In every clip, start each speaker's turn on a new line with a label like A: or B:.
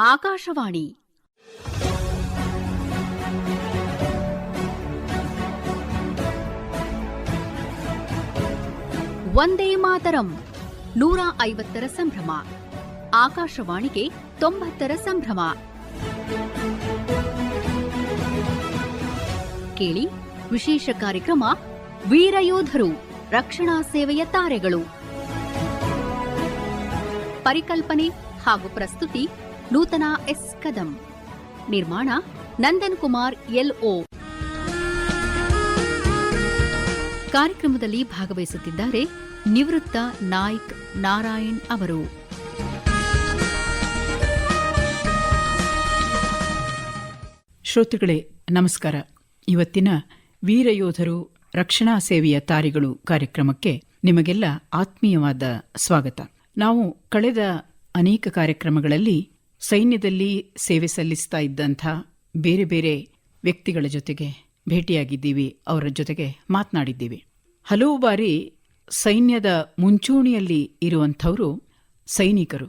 A: ಆಕಾಶವಾಣಿ ವಂದೇ ಮಾತರಂ 150ರ ಸಂಭ್ರಮ. ಆಕಾಶವಾಣಿಗೆ 90ರ ಸಂಭ್ರಮ. ಕೇಳಿ ವಿಶೇಷ ಕಾರ್ಯಕ್ರಮ ವೀರಯೋಧರು ರಕ್ಷಣಾ ಸೇವೆಯ ತಾರೆಗಳು. ಪರಿಕಲ್ಪನೆ ಹಾಗೂ ಪ್ರಸ್ತುತಿ ನೂತನ ಎಸ್ ಕದಂ. ನಿರ್ಮಾಣ ನಂದನ್ ಕುಮಾರ್ ಎಲ್ಒ. ಕಾರ್ಯಕ್ರಮದಲ್ಲಿ ಭಾಗವಹಿಸುತ್ತಿದ್ದಾರೆ ನಿವೃತ್ತ ನಾಯ್ಕ್ ನಾರಾಯಣ್ ಅವರು.
B: ಶ್ರೋತೃಗಳೇ ನಮಸ್ಕಾರ. ಇವತ್ತಿನ ವೀರಯೋಧರು ರಕ್ಷಣಾ ಸೇವೆಯ ತಾರೆಗಳು ಕಾರ್ಯಕ್ರಮಕ್ಕೆ ನಿಮಗೆಲ್ಲ ಆತ್ಮೀಯವಾದ ಸ್ವಾಗತ. ನಾವು ಕಳೆದ ಅನೇಕ ಕಾರ್ಯಕ್ರಮಗಳಲ್ಲಿ ಸೈನ್ಯದಲ್ಲಿ ಸೇವೆ ಸಲ್ಲಿಸ್ತಾ ಇದ್ದಂಥ ಬೇರೆ ಬೇರೆ ವ್ಯಕ್ತಿಗಳ ಜೊತೆಗೆ ಭೇಟಿಯಾಗಿದ್ದೀವಿ, ಅವರ ಜೊತೆಗೆ ಮಾತನಾಡಿದ್ದೀವಿ. ಹಲವು ಬಾರಿ ಸೈನ್ಯದ ಮುಂಚೂಣಿಯಲ್ಲಿ ಇರುವಂಥವರು ಸೈನಿಕರು.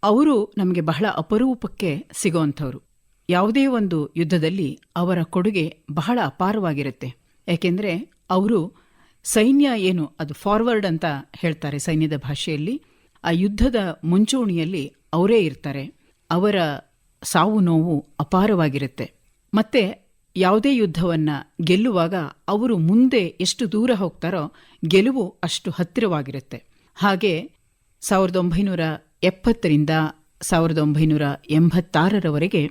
B: ಅವರು ನಮಗೆ ಬಹಳ ಅಪರೂಪಕ್ಕೆ ಸಿಗುವಂಥವ್ರು. ಯಾವುದೇ ಒಂದು ಯುದ್ಧದಲ್ಲಿ ಅವರ ಕೊಡುಗೆ ಬಹಳ ಅಪಾರವಾಗಿರುತ್ತೆ. ಯಾಕೆಂದರೆ ಅವರು ಸೈನ್ಯ ಏನು ಅದು ಫಾರ್ವರ್ಡ್ ಅಂತ ಹೇಳ್ತಾರೆ ಸೈನ್ಯದ ಭಾಷೆಯಲ್ಲಿ. ಆ ಯುದ್ಧದ ಮುಂಚೂಣಿಯಲ್ಲಿ ಅವರೇ ಇರ್ತಾರೆ. ಅವರ ಸಾವು ನೋವು ಅಪಾರವಾಗಿರುತ್ತೆ. ಮತ್ತೆ ಯಾವುದೇ ಯುದ್ಧವನ್ನು ಗೆಲ್ಲುವಾಗ ಅವರು ಮುಂದೆ ಎಷ್ಟು ದೂರ ಹೋಗ್ತಾರೋ ಗೆಲುವು ಅಷ್ಟು ಹತ್ತಿರವಾಗಿರುತ್ತೆ. ಹಾಗೆ 1970ರಿಂದ 1986ರವರೆಗೆ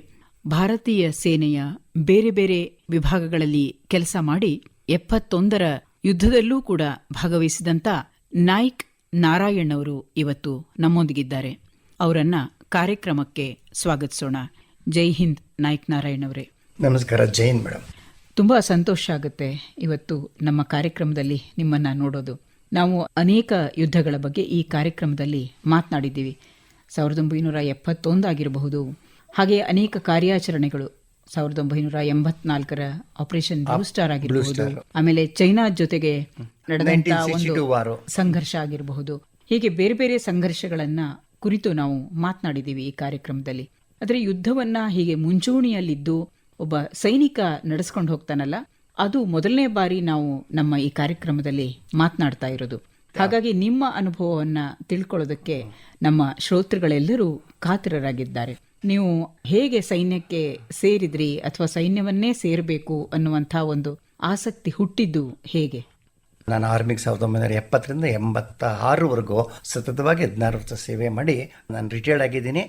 B: ಭಾರತೀಯ ಸೇನೆಯ ಬೇರೆ ಬೇರೆ ವಿಭಾಗಗಳಲ್ಲಿ ಕೆಲಸ ಮಾಡಿ 71ರ ಯುದ್ಧದಲ್ಲೂ ಕೂಡ ಭಾಗವಹಿಸಿದಂಥ ನಾಯ್ಕ್ ನಾರಾಯಣ್ ಅವರು ಇವತ್ತು ನಮ್ಮೊಂದಿಗಿದ್ದಾರೆ. ಅವರನ್ನ ಕಾರ್ಯಕ್ರಮಕ್ಕೆ ಸ್ವಾಗತಿಸೋಣ. ಜೈ ಹಿಂದ್ ನಾಯ್ಕ್ ನಾರಾಯಣ್ ಅವರೇ.
C: ನಮಸ್ಕಾರ. ಜೈ ಹಿಂದ್ ಮೇಡಮ್.
B: ತುಂಬ ಸಂತೋಷ ಆಗುತ್ತೆ ಇವತ್ತು ನಮ್ಮ ಕಾರ್ಯಕ್ರಮದಲ್ಲಿ ನಿಮ್ಮನ್ನು ನೋಡೋದು. ನಾವು ಅನೇಕ ಯುದ್ಧಗಳ ಬಗ್ಗೆ ಈ ಕಾರ್ಯಕ್ರಮದಲ್ಲಿ ಮಾತನಾಡಿದ್ದೀವಿ. 1971 ಆಗಿರಬಹುದು, ಹಾಗೆ ಅನೇಕ ಕಾರ್ಯಾಚರಣೆಗಳು 1984ರ ಆಪರೇಷನ್ ಬ್ಲೂ ಸ್ಟಾರ್ ಆಗಿರಬಹುದು, ಆಮೇಲೆ ಚೈನಾ ಜೊತೆಗೆ ನಡೆದಂತ ಒಂದು ಸಂಘರ್ಷ ಆಗಿರಬಹುದು. ಹೀಗೆ ಬೇರೆ ಬೇರೆ ಸಂಘರ್ಷಗಳನ್ನ ಕುರಿತು ನಾವು ಮಾತನಾಡಿದ್ದೀವಿ ಈ ಕಾರ್ಯಕ್ರಮದಲ್ಲಿ. ಆದರೆ ಯುದ್ಧವನ್ನ ಹೀಗೆ ಮುಂಚೂಣಿಯಲ್ಲಿದ್ದು ಒಬ್ಬ ಸೈನಿಕ ನಡೆಸ್ಕೊಂಡು ಹೋಗ್ತಾನಲ್ಲ, ಅದು ಮೊದಲನೇ ಬಾರಿ ನಾವು ನಮ್ಮ ಈ ಕಾರ್ಯಕ್ರಮದಲ್ಲಿ ಮಾತನಾಡ್ತಾ ಇರೋದು. ಹಾಗಾಗಿ ನಿಮ್ಮ ಅನುಭವವನ್ನ ತಿಳ್ಕೊಳ್ಳೋದಕ್ಕೆ ನಮ್ಮ ಶ್ರೋತೃಗಳೆಲ್ಲರೂ ಕಾತರರಾಗಿದ್ದಾರೆ. ನೀವು ಹೇಗೆ ಸೈನ್ಯಕ್ಕೆ ಸೇರಿದ್ರಿ ಅಥವಾ ಸೈನ್ಯವನ್ನೇ ಸೇರಬೇಕು ಅನ್ನುವಂಥ ಒಂದು ಆಸಕ್ತಿ ಹುಟ್ಟಿದ್ದು ಹೇಗೆ?
C: ನಾನು ಆರ್ಮಿಗೆ 1970ರಿಂದ 86ವರೆಗೂ ಸತತವಾಗಿ 16 ವರ್ಷ ಸೇವೆ ಮಾಡಿ ನಾನು ರಿಟೈರ್ಡ್ ಆಗಿದ್ದೀನಿ.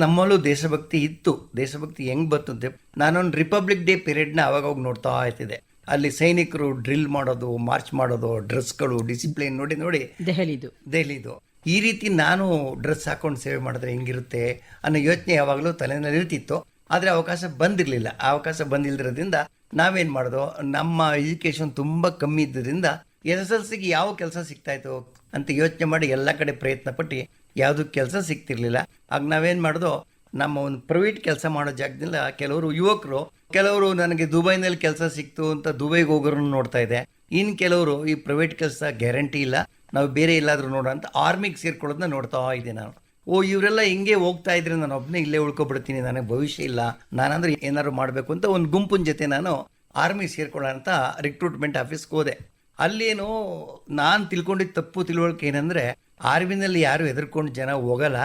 C: ನಮ್ಮಲ್ಲೂ ದೇಶಭಕ್ತಿ ಇತ್ತು. ದೇಶಭಕ್ತಿ ಹೆಂಗ್ ಬರ್ತದೆ, ನಾನೊಂದು ರಿಪಬ್ಲಿಕ್ ಡೇ ಪೀರಿಯಡ್ನ ಅವಾಗ ಹೋಗಿ ನೋಡ್ತಾ ಇರ್ತಿದ್ದೆ. ಅಲ್ಲಿ ಸೈನಿಕರು ಡ್ರಿಲ್ ಮಾಡೋದು, ಮಾರ್ಚ್ ಮಾಡೋದು, ಡ್ರೆಸ್ಗಳು, ಡಿಸಿಪ್ಲಿನ್ ನೋಡಿ ನೋಡಿ ದೆಹಲಿದು ಈ ರೀತಿ ನಾನು ಡ್ರೆಸ್ ಹಾಕೊಂಡು ಸೇವೆ ಮಾಡಿದ್ರೆ ಹೆಂಗಿರುತ್ತೆ ಅನ್ನೋ ಯೋಚನೆ ಯಾವಾಗಲೂ ತಲೆನಲ್ಲಿ ಇರ್ತಿತ್ತು. ಆದರೆ ಅವಕಾಶ ಬಂದಿರಲಿಲ್ಲ. ಅವಕಾಶ ಬಂದಿಲ್ಲದ್ರಿಂದ ನಾವೇನು ಮಾಡೋದು, ನಮ್ಮ ಎಜುಕೇಷನ್ ತುಂಬ ಕಮ್ಮಿ ಇದ್ದರಿಂದ SSLCಗೆ ಯಾವ ಕೆಲಸ ಸಿಗ್ತಾಯಿತ್ತು ಅಂತ ಯೋಚನೆ ಮಾಡಿ ಎಲ್ಲ ಕಡೆ ಪ್ರಯತ್ನ ಪಟ್ಟು ಯಾವುದೂ ಕೆಲಸ ಸಿಗ್ತಿರ್ಲಿಲ್ಲ. ಆಗ ನಾವೇನು ಮಾಡೋದು, ನಮ್ಮ ಒಂದು ಪ್ರೈವೇಟ್ ಕೆಲಸ ಮಾಡೋ ಜಾಗದಿಂದ ಕೆಲವರು ಯುವಕರು, ಕೆಲವರು ನನಗೆ ದುಬೈನಲ್ಲಿ ಕೆಲಸ ಸಿಕ್ತು ಅಂತ ದುಬೈಗೆ ಹೋಗೋರನ್ನು ನೋಡ್ತಾ ಇದೆ. ಇನ್ನು ಕೆಲವರು ಈ ಪ್ರೈವೇಟ್ ಕೆಲಸ ಗ್ಯಾರಂಟಿ ಇಲ್ಲ, ನಾವು ಬೇರೆ ಎಲ್ಲಾದರೂ ನೋಡೋ ಅಂತ ಆರ್ಮಿಗೆ ಸೇರ್ಕೊಳ್ಳೋದನ್ನ ನೋಡ್ತಾ ಇದ್ದೆ ನಾನು. ಇವರೆಲ್ಲ ಹಿಂಗೆ ಹೋಗ್ತಾ ಇದ್ರೆ ನಾನು ಒಬ್ಬನೇ ಇಲ್ಲೇ ಉಳ್ಕೊಬಿಡ್ತೀನಿ, ನನಗೆ ಭವಿಷ್ಯ ಇಲ್ಲ, ನಾನಂದ್ರೆ ಏನಾದ್ರು ಮಾಡಬೇಕು ಅಂತ ಒಂದು ಗುಂಪಿನ ಜೊತೆ ನಾನು ಆರ್ಮಿಗೆ ಸೇರ್ಕೊಳ್ಳೋ ಅಂತ ರಿಕ್ರೂಟ್ಮೆಂಟ್ ಆಫೀಸ್ಗೆ ಹೋದೆ. ಅಲ್ಲೇನು ನಾನು ತಿಳ್ಕೊಂಡಿದ್ದ ತಪ್ಪು ತಿಳುವಳಿಕೆ ಏನಂದರೆ, ಆರ್ಮಿನಲ್ಲಿ ಯಾರು ಹೆದರ್ಕೊಂಡು ಜನ ಹೋಗಲ್ಲ,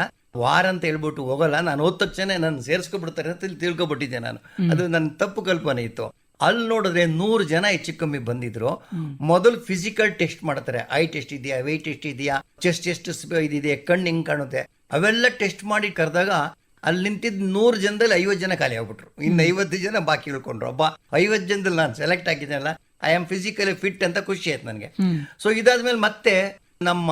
C: ವಾರ ಅಂತ ಹೇಳ್ಬಿಟ್ಟು ಹೋಗಲ್ಲ, ನಾನು ಹೋದ ತಕ್ಷಣ ನಾನು ಸೇರಿಸ್ಕೊಬಿಡ್ತಾರೆ ಅಂತ ತಿಳ್ಕೊಬಿಟ್ಟಿದ್ದೆ ನಾನು. ಅದು ನನ್ನ ತಪ್ಪು ಕಲ್ಪನೆ ಇತ್ತು. ಅಲ್ಲಿ ನೋಡಿದ್ರೆ 100 ಜನ ಹೆಚ್ಚು ಕಮ್ಮಿ ಬಂದಿದ್ರು. ಮೊದಲು ಫಿಸಿಕಲ್ ಟೆಸ್ಟ್ ಮಾಡ್ತಾರೆ. ಐ ಟೆಸ್ಟ್ ಇದೆಯಾ, ವೆಯ್ಟ್ ಟೆಸ್ಟ್ ಇದೆಯಾ, ಚೆಸ್ಟ್ ಎಷ್ಟು ಇದಿದೆ, ಕಣ್ಣು ಹೆಂಗೆ ಕಾಣುತ್ತೆ, ಅವೆಲ್ಲ ಟೆಸ್ಟ್ ಮಾಡಿ ಕರೆದಾಗ ಅಲ್ಲಿ ನಿಂತಿದ್ದು 100 ಜನದಲ್ಲಿ 50 ಜನ ಖಾಲಿ ಆಗ್ಬಿಟ್ರು. ಇನ್ನು 50 ಜನ ಬಾಕಿ ಉಳ್ಕೊಂಡ್ರು. 50 ಜನದಲ್ಲಿ ನಾನು ಸೆಲೆಕ್ಟ್ ಆಗಿದ್ದೆನಲ್ಲ, ಐ ಆಮ್ ಫಿಸಿಕಲಿ ಫಿಟ್ ಅಂತ ಖುಷಿ ಆಯ್ತು ನನಗೆ. ಸೊ ಇದಾದ್ಮೇಲೆ ಮತ್ತೆ ನಮ್ಮ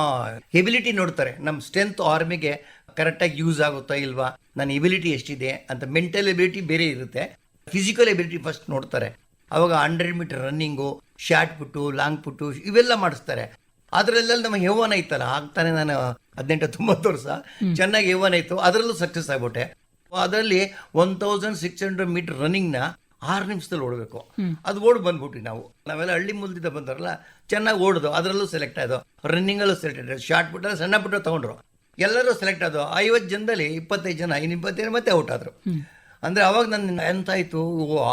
C: ಎಬಿಲಿಟಿ ನೋಡ್ತಾರೆ, ನಮ್ಮ ಸ್ಟ್ರೆಂತ್ ಆರ್ಮಿಗೆ ಕರೆಕ್ಟಾಗಿ ಯೂಸ್ ಆಗುತ್ತಾ ಇಲ್ವಾ, ನನ್ನ ಎಬಿಲಿಟಿ ಎಷ್ಟಿದೆ ಅಂತ. ಮೆಂಟಲ್ ಎಬಿಲಿಟಿ ಬೇರೆ ಇರುತ್ತೆ, ಫಿಸಿಕಲ್ ಎಬಿಲಿಟಿ ಫಸ್ಟ್ ನೋಡ್ತಾರೆ. ಅವಾಗ 100 ಮೀಟರ್ ರನ್ನಿಂಗು, ಶಾರ್ಟ್ ಪುಟ್ಟು, ಲಾಂಗ್ ಪುಟ್ಟು ಇವೆಲ್ಲ ಮಾಡಿಸ್ತಾರೆ. ಅದರಲ್ಲೆಲ್ಲ ನಮ್ಮ ಯೌವನ ಇತ್ತಲ್ಲ, ಆಗ್ತಾನೆ ನಾನು 18-19 ವರ್ಷ ಚೆನ್ನಾಗಿ ಯೌವನ ಇತ್ತು, ಅದರಲ್ಲೂ ಸಕ್ಸಸ್ ಆಗ್ಬಿಟ್ಟೆ. ಅದರಲ್ಲಿ 1600 ಮೀಟರ್ ರನ್ನಿಂಗ್ನ 6 ನಿಮಿಷದಲ್ಲಿ ಓಡಬೇಕು. ಅದು ಓಡ್ ಬಂದ್ಬಿಟ್ವಿ ನಾವೆಲ್ಲ ಹಳ್ಳಿ ಮೂಲದಿಂದ ಬಂದಾರಲ್ಲ, ಚೆನ್ನಾಗಿ ಓಡೋದು, ಅದರಲ್ಲೂ ಸೆಲೆಕ್ಟ್ ಆಯ್ತು, ರನ್ನಿಂಗಲ್ಲೂ ಸೆಲೆಕ್ಟ್ ಆಯ್ತು, ಶಾರ್ಟ್ ಪುಟ್ಟ ಸಣ್ಣ ಪುಟ್ಟ ತಗೊಂಡ್ರು. ಎಲ್ಲರೂ ಸೆಲೆಕ್ಟ್ ಆದವು. 50 ಜನದಲ್ಲಿ 25 ಜನ, 25 ಮತ್ತೆ ಔಟ್ ಆದರು. ಅಂದರೆ ಅವಾಗ ನನ್ನ ಎಂತಾಯಿತು,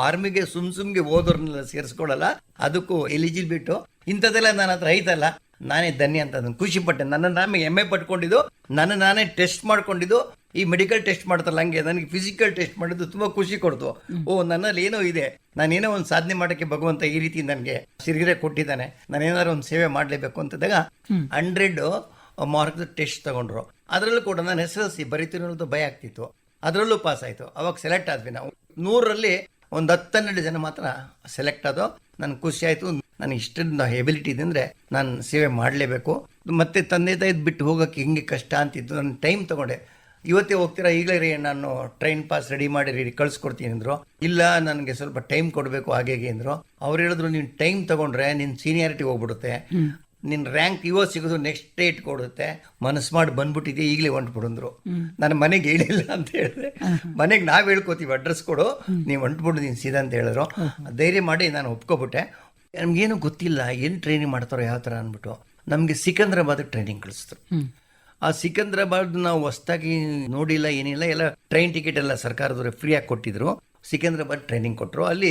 C: ಆರ್ಮಿಗೆ ಸುಮ್ಗೆ ಓದೋರ್ನೆಲ್ಲ ಸೇರಿಸ್ಕೊಳ್ಳಲ್ಲ, ಅದಕ್ಕೂ ಎಲಿಜಿಬಿಲಿಟಿ ಇಂಥದ್ದೆಲ್ಲ ನನ್ನ ಹತ್ರ ಐತಲ್ಲ, ನಾನೇ ಧನ್ಯ ಅಂತ ಅದನ್ನು ಖುಷಿ ಪಟ್ಟೆ. ನನ್ನ ನಾಮೆ ಹೆಮ್ಮೆ ಪಟ್ಕೊಂಡಿದ್ದು, ನಾನೇ ಟೆಸ್ಟ್ ಮಾಡ್ಕೊಂಡಿದ್ದು. ಈ ಮೆಡಿಕಲ್ ಟೆಸ್ಟ್ ಮಾಡ್ತಾರಲ್ಲ ಹಂಗೆ ನನಗೆ ಫಿಸಿಕಲ್ ಟೆಸ್ಟ್ ಮಾಡಿದ್ದು ತುಂಬ ಖುಷಿ ಕೊಡ್ತು. ನನ್ನಲ್ಲಿ ಏನೋ ಇದೆ, ನಾನೇನೋ ಒಂದು ಸಾಧನೆ ಮಾಡೋಕ್ಕೆ ಭಗವಂತ ಈ ರೀತಿ ನನಗೆ ಸಿರಿಗೆರೆ ಕೊಟ್ಟಿದ್ದಾನೆ, ನಾನೇನಾದ್ರು ಒಂದು ಸೇವೆ ಮಾಡಲೇಬೇಕು ಅಂತದಾಗ 100 ಮಾರ್ಕ್ ಟೆಸ್ಟ್ ತಗೊಂಡ್ರು. ಅದರಲ್ಲೂ ಕೂಡ ನಾನು SSLC ಬರೀತಿರೋದು ಭಯ ಆಗ್ತಿತ್ತು, ಅದರಲ್ಲೂ ಪಾಸ್ ಆಯಿತು. ಅವಾಗ ಸೆಲೆಕ್ಟ್ ಆದ್ವಿ ನಾವು. 100ರಲ್ಲಿ ಒಂದು 10-12 ಜನ ಮಾತ್ರ ಸೆಲೆಕ್ಟ್ ಆದೋ. ನನಗೆ ಖುಷಿ ಆಯಿತು. ನನಗೆ ಇಷ್ಟೊಂದು ಎಬಿಲಿಟಿ ಇದೆ ಅಂದರೆ ನಾನು ಸೇವೆ ಮಾಡಲೇಬೇಕು. ಮತ್ತೆ ತಂದೆ ತಾಯಿದ್ ಬಿಟ್ಟು ಹೋಗೋಕ್ಕೆ ಹಿಂಗೆ ಕಷ್ಟ ಅಂತಿದ್ದು. ನಾನು ಟೈಮ್ ತೊಗೊಂಡೆ. ಇವತ್ತೇ ಹೋಗ್ತೀರಾ, ಈಗಲೇ ರೀ ನಾನು ಟ್ರೈನ್ ಪಾಸ್ ರೆಡಿ ಮಾಡಿ ಕಳಿಸ್ಕೊಡ್ತೀನಿ ಅಂದರು. ಇಲ್ಲ ನನಗೆ ಸ್ವಲ್ಪ ಟೈಮ್ ಕೊಡಬೇಕು ಹಾಗೆ ಅಂದರು. ಅವ್ರು ಹೇಳಿದ್ರು, ನೀನು ಟೈಮ್ ತೊಗೊಂಡ್ರೆ ನಿನ್ನ ಸೀನಿಯಾರಿಟಿ ಹೋಗ್ಬಿಡುತ್ತೆ, ನಿನ್ನ ರ್ಯಾಂಕ್ ಇವತ್ತು ಸಿಗೋದು ನೆಕ್ಸ್ಟ್ ಡೇಟ್ ಕೊಡುತ್ತೆ, ಮನಸ್ಸು ಮಾಡಿ ಬಂದ್ಬಿಟ್ಟಿದೆ, ಈಗಲೇ ಹೊಂಟ್ಬಿಡಂದ್ರು. ನಾನು ಮನೆಗೆ ಹೇಳಿಲ್ಲ ಅಂತ ಹೇಳಿದೆ. ಮನೆಗೆ ನಾವು ಹೇಳ್ಕೊತೀವಿ, ಅಡ್ರೆಸ್ ಕೊಡು, ನೀವು ಹೊಂಟ್ಬಿಡು ನೀನು ಸೀದಾ ಅಂತ ಹೇಳಿದ್ರು. ಧೈರ್ಯ ಮಾಡಿ ನಾನು ಒಪ್ಕೊಬಿಟ್ಟೆ. ನಮಗೇನು ಗೊತ್ತಿಲ್ಲ ಏನು ಟ್ರೈನಿಂಗ್ ಮಾಡ್ತಾರೋ ಯಾವ ಥರ ಅಂದ್ಬಿಟ್ಟು ನಮಗೆ ಸಿಕಂದ್ರಾಬಾದ್ ಟ್ರೈನಿಂಗ್ ಕಳಿಸಿದ್ರು. ಆ ಸಿಕಂದ್ರಾಬಾದ್ ನಾವು ಹೊಸ್ದಾಗಿ ನೋಡಿಲ್ಲ, ಏನಿಲ್ಲ, ಎಲ್ಲ ಟ್ರೈನ್ ಟಿಕೆಟ್ ಎಲ್ಲ ಸರ್ಕಾರದವ್ರೆ ಫ್ರೀಯಾಗಿ ಕೊಟ್ಟಿದ್ರು. ಸಿಕಂದ್ರಾಬಾದ್ ಟ್ರೈನಿಂಗ್ ಕೊಟ್ಟರು. ಅಲ್ಲಿ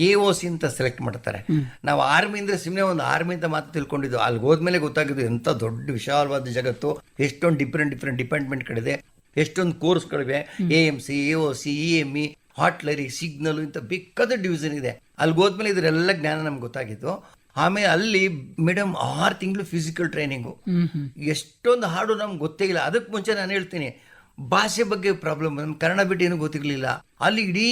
C: AOC ಅಂತ ಸೆಲೆಕ್ಟ್ ಮಾಡ್ತಾರೆ. ನಾವು ಆರ್ಮಿ ಅಂದರೆ ಸುಮ್ಮನೆ ಒಂದು ಆರ್ಮಿ ಅಂತ ಮಾತು ತಿಳ್ಕೊಂಡಿದ್ದು. ಅಲ್ಲಿ ಹೋದ್ಮೇಲೆ ಗೊತ್ತಾಗಿದ್ದು ಎಂಥ ದೊಡ್ಡ ವಿಶಾಲವಾದ ಜಗತ್ತು, ಎಷ್ಟೊಂದು ಡಿಫ್ರೆಂಟ್ ಡಿಪಾರ್ಟ್ಮೆಂಟ್ಗಳಿದೆ, ಎಷ್ಟೊಂದು ಕೋರ್ಸ್ಗಳಿವೆ, AMC, AOC, EME, ಹಾಟ್ಲರಿ, ಸಿಗ್ನಲ್, ಇಂಥ ಬೇಕಾದ ಡಿವಿಷನ್ ಇದೆ. ಅಲ್ಲಿ ಹೋದ್ಮೇಲೆ ಇದರೆಲ್ಲ ಜ್ಞಾನ ನಮ್ಗೆ ಗೊತ್ತಾಗಿತ್ತು. ಆಮೇಲೆ ಅಲ್ಲಿ ಮೇಡಮ್ 6 ತಿಂಗಳು ಫಿಸಿಕಲ್ ಟ್ರೈನಿಂಗು. ಎಷ್ಟೊಂದು ಹಾಡು ನಮ್ಗೆ ಗೊತ್ತೇ ಇಲ್ಲ. ಅದಕ್ಕೆ ಮುಂಚೆ ನಾನು ಹೇಳ್ತೀನಿ, ಭಾಷೆ ಬಗ್ಗೆ ಪ್ರಾಬ್ಲಮ್, ನಮ್ಗೆ ಕನ್ನಡ ಬಿಟ್ಟು ಏನೂ ಗೊತ್ತಿರಲಿಲ್ಲ. ಅಲ್ಲಿ ಇಡೀ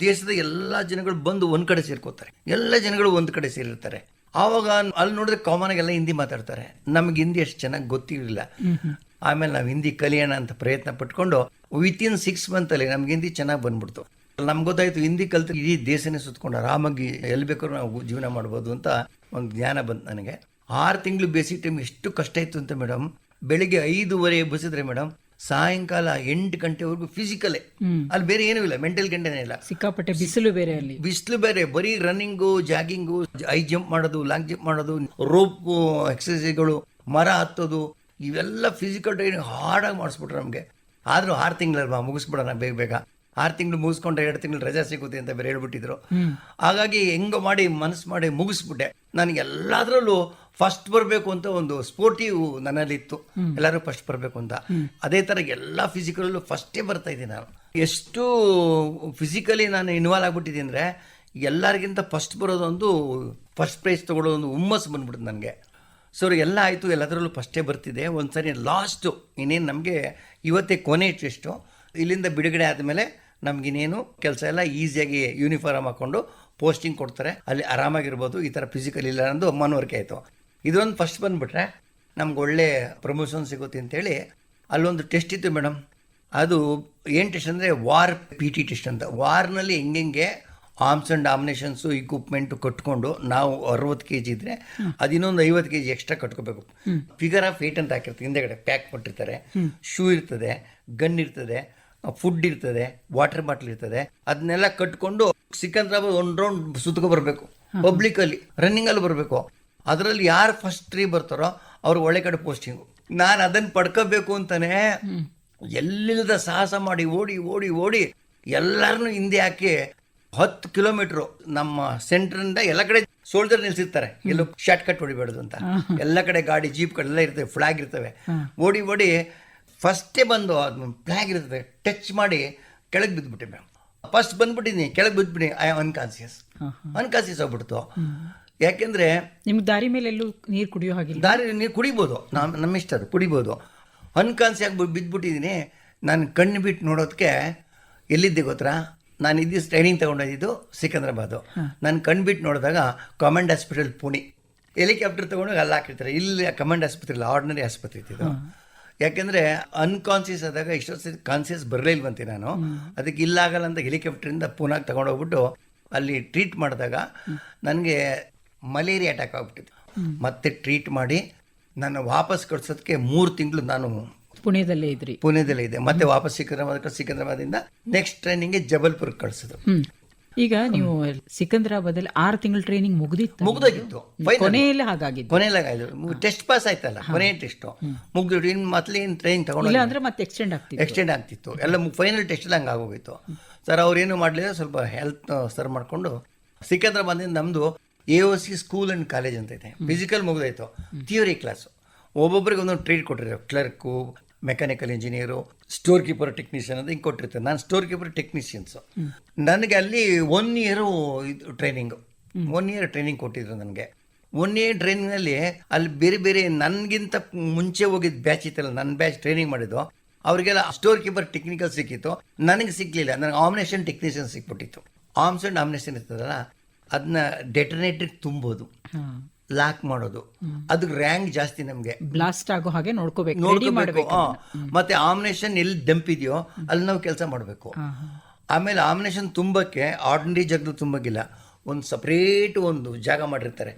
C: ದೇಶದ ಎಲ್ಲ ಜನಗಳು ಬಂದು ಒಂದು ಕಡೆ ಸೇರ್ಕೋತಾರೆ, ಎಲ್ಲ ಜನಗಳು ಒಂದು ಕಡೆ ಸೇರಿರ್ತಾರೆ. ಆವಾಗ ಅಲ್ಲಿ ನೋಡಿದ್ರೆ ಕಾಮನ್ ಆಗಿ ಎಲ್ಲ ಹಿಂದಿ ಮಾತಾಡ್ತಾರೆ. ನಮ್ಗೆ ಹಿಂದಿ ಅಷ್ಟು ಚೆನ್ನಾಗಿ ಗೊತ್ತಿರಲಿಲ್ಲ. ಆಮೇಲೆ ನಾವು ಹಿಂದಿ ಕಲಿಯೋಣ ಅಂತ ಪ್ರಯತ್ನ ಪಟ್ಕೊಂಡು ವಿತಿನ್ 6 ಮಂತಲ್ಲಿ ನಮ್ಗೆ ಹಿಂದಿ ಚೆನ್ನಾಗಿ ಬಂದ್ಬಿಡ್ತು. ನಮ್ಗೆ ಗೊತ್ತಾಯ್ತು, ಹಿಂದಿ ಕಲಿತು ಇಡೀ ದೇಶನೇ ಸುತ್ಕೊಂಡು ಆರಾಮಾಗಿ ಎಲ್ಲಿ ಬೇಕಾದ್ರೂ ನಾವು ಜೀವನ ಮಾಡ್ಬೋದು ಅಂತ ಒಂದು ಜ್ಞಾನ ಬಂತು ನನಗೆ. 6 ತಿಂಗಳು ಬೇಸಿಕ್ ಟೈಮ್ ಎಷ್ಟು ಕಷ್ಟ ಇತ್ತು ಅಂತ ಮೇಡಮ್. ಬೆಳಿಗ್ಗೆ 5:30 ಬಸಿದ್ರೆ ಮೇಡಮ್, ಸಾಯಂಕಾಲ 8 ಗಂಟೆವರೆಗೂ ಫಿಸಿಕಲೇ. ಅಲ್ಲಿ ಬೇರೆ ಏನೂ ಇಲ್ಲ, ಮೆಂಟಲ್ ಗಂಟೆನೇ ಇಲ್ಲ.
B: ಸಿಕ್ಕಾಪಟ್ಟೆ ಬಿಸಿಲು ಬೇರೆ, ಅಲ್ಲಿ ಬಿಸಿಲು
C: ಬೇರೆ, ಬರೀ ರನ್ನಿಂಗು, ಜಾಗಿಂಗು, ಹೈ ಜಂಪ್ ಮಾಡೋದು, ಲಾಂಗ್ ಜಂಪ್ ಮಾಡೋದು, ರೋಪ್ ಎಕ್ಸಸೈಸ್ಗಳು, ಮರ ಹತ್ತೋದು, ಇವೆಲ್ಲ ಫಿಸಿಕಲ್ ಟ್ರೈನಿಂಗ್ ಹಾರ್ಡಾಗಿ ಮಾಡಿಸ್ಬಿಟ್ರು ನಮಗೆ. ಆದರೂ 6 ತಿಂಗಳಲ್ವಾ, ಮುಗಿಸ್ಬಿಡೋಣ ಬೇಗ. 6 ತಿಂಗಳು ಮುಗಿಸ್ಕೊಂಡ್ರೆ 2 ತಿಂಗಳು ರಜಾ ಸಿಗುತ್ತೆ ಅಂತ ಬೇರೆ ಹೇಳ್ಬಿಟ್ಟಿದ್ರು. ಹಾಗಾಗಿ ಹೆಂಗೋ ಮಾಡಿ ಮನಸ್ಸು ಮಾಡಿ ಮುಗಿಸ್ಬಿಟ್ಟೆ. ನನಗೆ ಎಲ್ಲದರಲ್ಲೂ ಫಸ್ಟ್ ಬರಬೇಕು ಅಂತ ಒಂದು ಸ್ಪೋರ್ಟಿವ್ ನನ್ನಲ್ಲಿತ್ತು, ಎಲ್ಲರೂ ಫಸ್ಟ್ ಬರಬೇಕು ಅಂತ. ಅದೇ ಥರ ಎಲ್ಲ ಫಿಸಿಕಲಲ್ಲೂ ಫಸ್ಟೇ ಬರ್ತಾ ಇದ್ದೀನಿ ನಾನು. ಎಷ್ಟು ಫಿಸಿಕಲಿ ನಾನು ಇನ್ವಾಲ್ವ್ ಆಗ್ಬಿಟ್ಟಿದ್ದೀನಿ ಅಂದರೆ, ಎಲ್ಲರಿಗಿಂತ ಫಸ್ಟ್ ಬರೋದೊಂದು, ಫಸ್ಟ್ ಪ್ರೈಸ್ ತೊಗೊಳ್ಳೋದೊಂದು ಹುಮ್ಮಸ್ಸು ಬಂದ್ಬಿಡ್ತು ನನಗೆ. ಸೊ ಎಲ್ಲ ಆಯಿತು, ಎಲ್ಲದರಲ್ಲೂ ಫಸ್ಟೇ ಬರ್ತಿದೆ. ಒಂದು ಸರಿ ಲಾಸ್ಟು ಇನ್ನೇನು ನಮಗೆ ಇವತ್ತೇ ಕೊನೆ ಟೆಸ್ಟು, ಇಲ್ಲಿಂದ ಬಿಡುಗಡೆ ಆದಮೇಲೆ ನಮಗಿನ್ನೇನು ಕೆಲಸ ಎಲ್ಲ ಈಸಿಯಾಗಿ ಯೂನಿಫಾರ್ಮ್ ಹಾಕ್ಕೊಂಡು ಪೋಸ್ಟಿಂಗ್ ಕೊಡ್ತಾರೆ, ಅಲ್ಲಿ ಆರಾಮಾಗಿರ್ಬೋದು. ಈ ಥರ ಫಿಸಿಕಲ್ ಇಲ್ಲ ಅನ್ನೋದು ಮನವರಿಕೆ ಆಯಿತು. ಇದೊಂದು ಫಸ್ಟ್ ಬಂದುಬಿಟ್ರೆ ನಮ್ಗೆ ಒಳ್ಳೆ ಪ್ರಮೋಷನ್ ಸಿಗುತ್ತೆ ಅಂತೇಳಿ ಅಲ್ಲೊಂದು ಟೆಸ್ಟ್ ಇತ್ತು ಮೇಡಮ್. ಅದು ಏನು ಟೆಸ್ಟ್ ಅಂದರೆ ವಾರ್ PT ಟೆಸ್ಟ್ ಅಂತ. ವಾರ್ನಲ್ಲಿ ಹೆಂಗೆ ಆರ್ಮ್ಸ್ ಆ್ಯಂಡ್ ಆಮ್ನೇಷನ್ಸು ಇಕ್ವಿಪ್ಮೆಂಟು ಕಟ್ಕೊಂಡು ನಾವು 60 kg ಇದ್ದರೆ ಅದಿನ್ನೊಂದು 50 kg ಎಕ್ಸ್ಟ್ರಾ ಕಟ್ಕೋಬೇಕು. ಫಿಗರ್ ಆಫ್ 8 ಅಂತ ಹಾಕಿರ್ತಾರೆ, ಹಿಂದೆಗಡೆ ಪ್ಯಾಕ್ ಮಾಡಿರ್ತಾರೆ. ಶೂ ಇರ್ತದೆ, ಗನ್ ಇರ್ತದೆ, ಫುಡ್ ಇರ್ತದೆ, ವಾಟರ್ ಬಾಟ್ಲ್ ಇರ್ತದೆ. ಅದನ್ನೆಲ್ಲ ಕಟ್ಕೊಂಡು ಸಿಕಂದ್ರಾಬಾದ್ 1 ರೌಂಡ್ ಸುತ್ಕೊ ಬರಬೇಕು. ಪಬ್ಲಿಕಲ್ಲಿ ರನ್ನಿಂಗಲ್ಲಿ ಬರಬೇಕು. ಅದರಲ್ಲಿ ಯಾರು ಫಸ್ಟ್ 3 ಬರ್ತಾರೋ ಅವ್ರು ಒಳ್ಳೆ ಕಡೆ ಪೋಸ್ಟಿಂಗು. ನಾನು ಅದನ್ನು ಪಡ್ಕೋಬೇಕು ಅಂತಾನೆ ಎಲ್ಲಿಲ್ಲದ ಸಾಹಸ ಮಾಡಿ ಓಡಿ ಓಡಿ ಓಡಿ ಎಲ್ಲರನ್ನೂ ಹಿಂದೆ ಹಾಕಿ 10 ಕಿಲೋಮೀಟ್ರು ನಮ್ಮ ಸೆಂಟ್ರಿಂದ ಎಲ್ಲ ಕಡೆ ಸೋಲ್ಜರ್ ನಿಲ್ಸಿರ್ತಾರೆ, ಎಲ್ಲೂ ಶಾರ್ಟ್ ಕಟ್ ಹೊಡಿಬೇಡ್ದು ಅಂತ. ಎಲ್ಲ ಕಡೆ ಗಾಡಿ, ಜೀಪ್ಗಳೆಲ್ಲ ಇರ್ತವೆ, ಫ್ಲಾಗ್ ಇರ್ತವೆ. ಓಡಿ ಓಡಿ ಫಸ್ಟೇ ಬಂದು ಅದು ಫ್ಲಾಗ್ ಇರ್ತದೆ, ಟಚ್ ಮಾಡಿ ಕೆಳಗೆ ಬಿದ್ದುಬಿಟ್ಟೆ ಮ್ಯಾಮ್. ಫಸ್ಟ್ ಬಂದ್ಬಿಟ್ಟಿದ್ದೀನಿ, ಕೆಳಗೆ ಬಿದ್ದುಬಿಟ್ಟು ಐ ಆಮ್ ಅನ್ಕಾನ್ಸಿಯಸ್ ಹೋಗ್ಬಿಡ್ತು. ಯಾಕೆಂದರೆ
B: ನಿಮ್ಗೆ ದಾರಿ ಮೇಲೆ ಎಲ್ಲೂ ನೀರು ಕುಡಿಯೋ ಹಾಗಿಲ್ಲ.
C: ದಾರಿ ನೀರು ಕುಡಿಬೋದು, ನಮ್ಮ ಇಷ್ಟ ಅದು ಕುಡಿಬೋದು. ಅನ್ಕಾನ್ಸಿಯಾಗಿ ಬಿದ್ದುಬಿಟ್ಟಿದ್ದೀನಿ. ನಾನು ಕಣ್ಣು ಬಿಟ್ಟು ನೋಡೋದಕ್ಕೆ ಎಲ್ಲಿದ್ದೆ ಗೊತ್ತಾ, ನಾನು ಇದ್ದಿದ್ದು ಟ್ರೈನಿಂಗ್ ತೊಗೊಂಡಿದ್ದು ಸಿಕಂದ್ರಾಬಾದು. ನಾನು ಕಣ್ಣು ಬಿಟ್ಟು ನೋಡಿದಾಗ ಕಮಾಂಡ್ ಹಾಸ್ಪಿಟಲ್ ಪುಣೆ, ಹೆಲಿಕಾಪ್ಟರ್ ತೊಗೊಂಡೋಗಿ ಅಲ್ಲಿ ಹಾಕಿರ್ತಾರೆ. ಇಲ್ಲಿ ಕಮಾಂಡ್ ಆಸ್ಪತ್ರೆ ಇಲ್ಲ, ಆರ್ಡಿನರಿ ಆಸ್ಪತ್ರೆ ಇತ್ತಿದ್ದು. ಯಾಕೆಂದರೆ ಅನ್ಕಾನ್ಸಿಯಸ್ ಆದಾಗ ಇಷ್ಟೊತ್ತು ಕಾನ್ಸಿಯಸ್ ಬರಲೇ ಇಲ್ವಂತೆ ನಾನು. ಅದಕ್ಕೆ ಇಲ್ಲಾಗಲ್ಲ ಅಂತ ಹೆಲಿಕಾಪ್ಟ್ರಿಂದ ಪೂನಾಗೆ ತೊಗೊಂಡೋಗ್ಬಿಟ್ಟು ಅಲ್ಲಿ ಟ್ರೀಟ್ ಮಾಡಿದಾಗ ನನಗೆ ಮಲೇರಿಯಾ ಅಟ್ಯಾಕ್ ಆಗ್ಬಿಟ್ಟಿತ್ತು. ಮತ್ತೆ ಟ್ರೀಟ್ ಮಾಡಿ ನಾನು ವಾಪಸ್ ಕಳ್ಸೋದಕ್ಕೆ 3 ತಿಂಗಳು ನಾನು
B: ಪುಣೆದಲ್ಲೇ
C: ಇದೆ. ಮತ್ತೆ ವಾಪಸ್ ಸಿಕಂದ್ರಾಬಾದಿಂದ ನೆಕ್ಸ್ಟ್ ಟ್ರೈನಿಂಗ್ಗೆ ಜಬಲ್ಪುರ್ಗೆ ಕಳಿಸಿದ್ರು.
B: ಈಗ ನೀವು ಸಿಕಂದ್ರಾಬಾದಲ್ಲಿ 6 ತಿಂಗಳ ಟ್ರೈನಿಂಗ್
C: ಮುಗ್ದೋಗಿತ್ತು.
B: ಕೊನೆಯಲ್ಲಿ ಹಾಗಾಗಿತ್ತು.
C: ಕೊನೆಯಲ್ಲಾಗ ಟೆಸ್ಟ್ ಪಾಸ್ ಆಯ್ತಲ್ಲ, ಕೊನೆ ಟೆಸ್ಟ್ ಮುಗ್ದು ಇನ್ನು ಮೊದಲು ಏನು ಟ್ರೈನಿಂಗ್ ತಗೊಂಡು
B: ಅಂದ್ರೆ ಮತ್ತೆ ಎಕ್ಸ್ಟೆಂಡ್
C: ಆಗ್ತಿತ್ತು ಎಲ್ಲ. ಫೈನಲ್ ಟೆಸ್ಟ್ ಎಲ್ಲ ಹಂಗೆ ಆಗೋಗಿತ್ತು ಸರ್. ಅವ್ರೇನು ಮಾಡಲಿಲ್ಲ, ಸ್ವಲ್ಪ ಹೆಲ್ತ್ ಸರ್ ಮಾಡಿಕೊಂಡು ಸಿಕಂದ್ರಾಬಾದಿಂದ ನಮ್ಮದು AOC ಸ್ಕೂಲ್ ಆ್ಯಂಡ್ ಕಾಲೇಜ್ ಅಂತ ಇದೆ. ಫಿಸಿಕಲ್ ಮುಗ್ದಾಯ್ತು, ಥಿಯರಿ ಕ್ಲಾಸು ಒಬ್ಬೊಬ್ಬರಿಗೆ ಒಂದೊಂದು ಟ್ರೇಡ್ ಕೊಟ್ಟಿದ್ದಾರೆ. Clerk, mechanical engineer, store keeper technician ಅಂತ ಹಿಂಗೆ ಕೊಟ್ಟಿರ್ತಾರೆ. ನಾನು ಸ್ಟೋರ್ ಕೀಪರ್ ಟೆಕ್ನಿಷಿಯನ್ಸು. ನನಗೆ ಅಲ್ಲಿ 1 ಇಯರು ಇದು ಟ್ರೈನಿಂಗು, 1 ಇಯರ್ ಟ್ರೈನಿಂಗ್ ಕೊಟ್ಟಿದ್ರು ನನಗೆ. 1 ಇಯರ್ ಟ್ರೈನಿಂಗ್ನಲ್ಲಿ ಅಲ್ಲಿ ಬೇರೆ ಬೇರೆ ನನಗಿಂತ ಮುಂಚೆ ಹೋಗಿದ್ದು ಬ್ಯಾಚ್ ಇತ್ತಲ್ಲ, ನನ್ನ ಬ್ಯಾಚ್ ಟ್ರೈನಿಂಗ್ ಮಾಡಿದ್ದು, ಅವರಿಗೆಲ್ಲ ಸ್ಟೋರ್ ಕೀಪರ್ ಟೆಕ್ನಿಕಲ್ ಸಿಕ್ಕಿತ್ತು, ನನಗೆ ಸಿಕ್ಕಲಿಲ್ಲ. ನನಗೆ ಆಮಿನೇಷನ್ ಟೆಕ್ನಿಷಿಯನ್ ಸಿಕ್ಬಿಟ್ಟಿತ್ತು. ಆರ್ಮ್ಸ್ ಆ್ಯಂಡ್ ಆಮಿನೇಷನ್ ಇರ್ತದಲ್ಲ, ಅದನ್ನ ಡೆಟನೇಟರ್ ತುಂಬೋದು, ಲಾಕ್ ಮಾಡೋದು, ಅದಕ್ಕೆ ರ್ಯಾಂಕ್ ಜಾಸ್ತಿ. ನಮಗೆ
B: ಬ್ಲಾಸ್ಟ್ ಆಗೋ ಹಾಗೆ ನೋಡ್ಕೋಬೇಕು.
C: ಮತ್ತೆ ಆಮಿನೇಷನ್ ಎಲ್ಲಿ ದಂಪಿದೆಯೋ ಅಲ್ಲಿ ನಾವು ಕೆಲಸ ಮಾಡಬೇಕು. ಆಮೇಲೆ ಆಮಿನೇಷನ್ ತುಂಬಕ್ಕೆ ಆರ್ಡಿನರಿ ಜಾಗದಲ್ಲಿ ತುಂಬಕ್ಕಿಲ್ಲ, ಒಂದು ಸಪ್ರೇಟ್ ಒಂದು ಜಾಗ ಮಾಡಿರ್ತಾರೆ.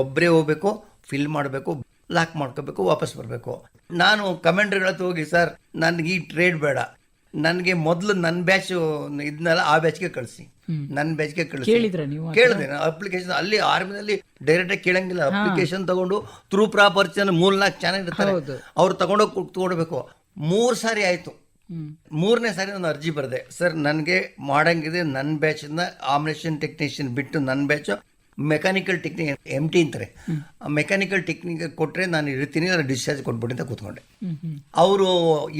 C: ಒಬ್ಬರೇ ಹೋಗ್ಬೇಕು, ಫಿಲ್ ಮಾಡಬೇಕು, ಲಾಕ್ ಮಾಡ್ಕೋಬೇಕು, ವಾಪಸ್ ಬರಬೇಕು. ನಾನು ಕಮಾಂಡರ್ಗಳ ಹತ್ರ ಹೋಗಿ, ಸರ್ ನನಗೆ ಈ ಟ್ರೇಡ್ ಬೇಡ, ನನಗೆ ಮೊದಲು ನನ್ನ ಬ್ಯಾಚ್ ಇದನ್ನೆಲ್ಲ ಆ ಬ್ಯಾಚ್ಗೆ ಕಳಿಸಿ, ನನ್ನ ಬ್ಯಾಚ್ಗೆ ಕಳಿಸಿ ಕೇಳಿದೆ. ನಾನು ಅಪ್ಲಿಕೇಶನ್ ಅಲ್ಲಿ ಆರ್ಮಿನಲ್ಲಿ ಡೈರೆಕ್ಟಾಗಿ ಕೇಳಂಗಿಲ್ಲ. ಅಪ್ಲಿಕೇಶನ್ ತಗೊಂಡು ಥ್ರೂ ಪ್ರಾಪರ್ಚನ್ 3-4 ಚಾನಲ್ ಇರ್ತಾರೆ, ಅವ್ರು ತಗೊಂಡೋಗಿ ತಗೊಳ್ಬೇಕು. 3 ಸಾರಿ ಆಯಿತು. 3ನೇ ಸಾರಿ ನಾನು ಅರ್ಜಿ ಬರೆದೆ, ಸರ್ ನನಗೆ ಮಾಡಂಗಿದೆ ನನ್ನ ಬ್ಯಾಚಿಂದ ಆಮಿನೇಷನ್ ಟೆಕ್ನಿಷಿಯನ್ ಬಿಟ್ಟು ನನ್ನ ಬ್ಯಾಚು ಮೆಕ್ಯಾನಿಕಲ್ ಟೆಕ್ನಿಕ್ MT ಅಂತಾರೆ, ಮೆಕ್ಯಾನಿಕಲ್ ಟೆಕ್ನಿಕ್ ಕೊಟ್ಟರೆ ನಾನು ಇರ್ತೀನಿ, ನಾನು ಡಿಸ್ಚಾರ್ಜ್ ಕೊಟ್ಬಿಟ್ಟು ಅಂತ ಕೂತ್ಕೊಂಡೆ. ಅವರು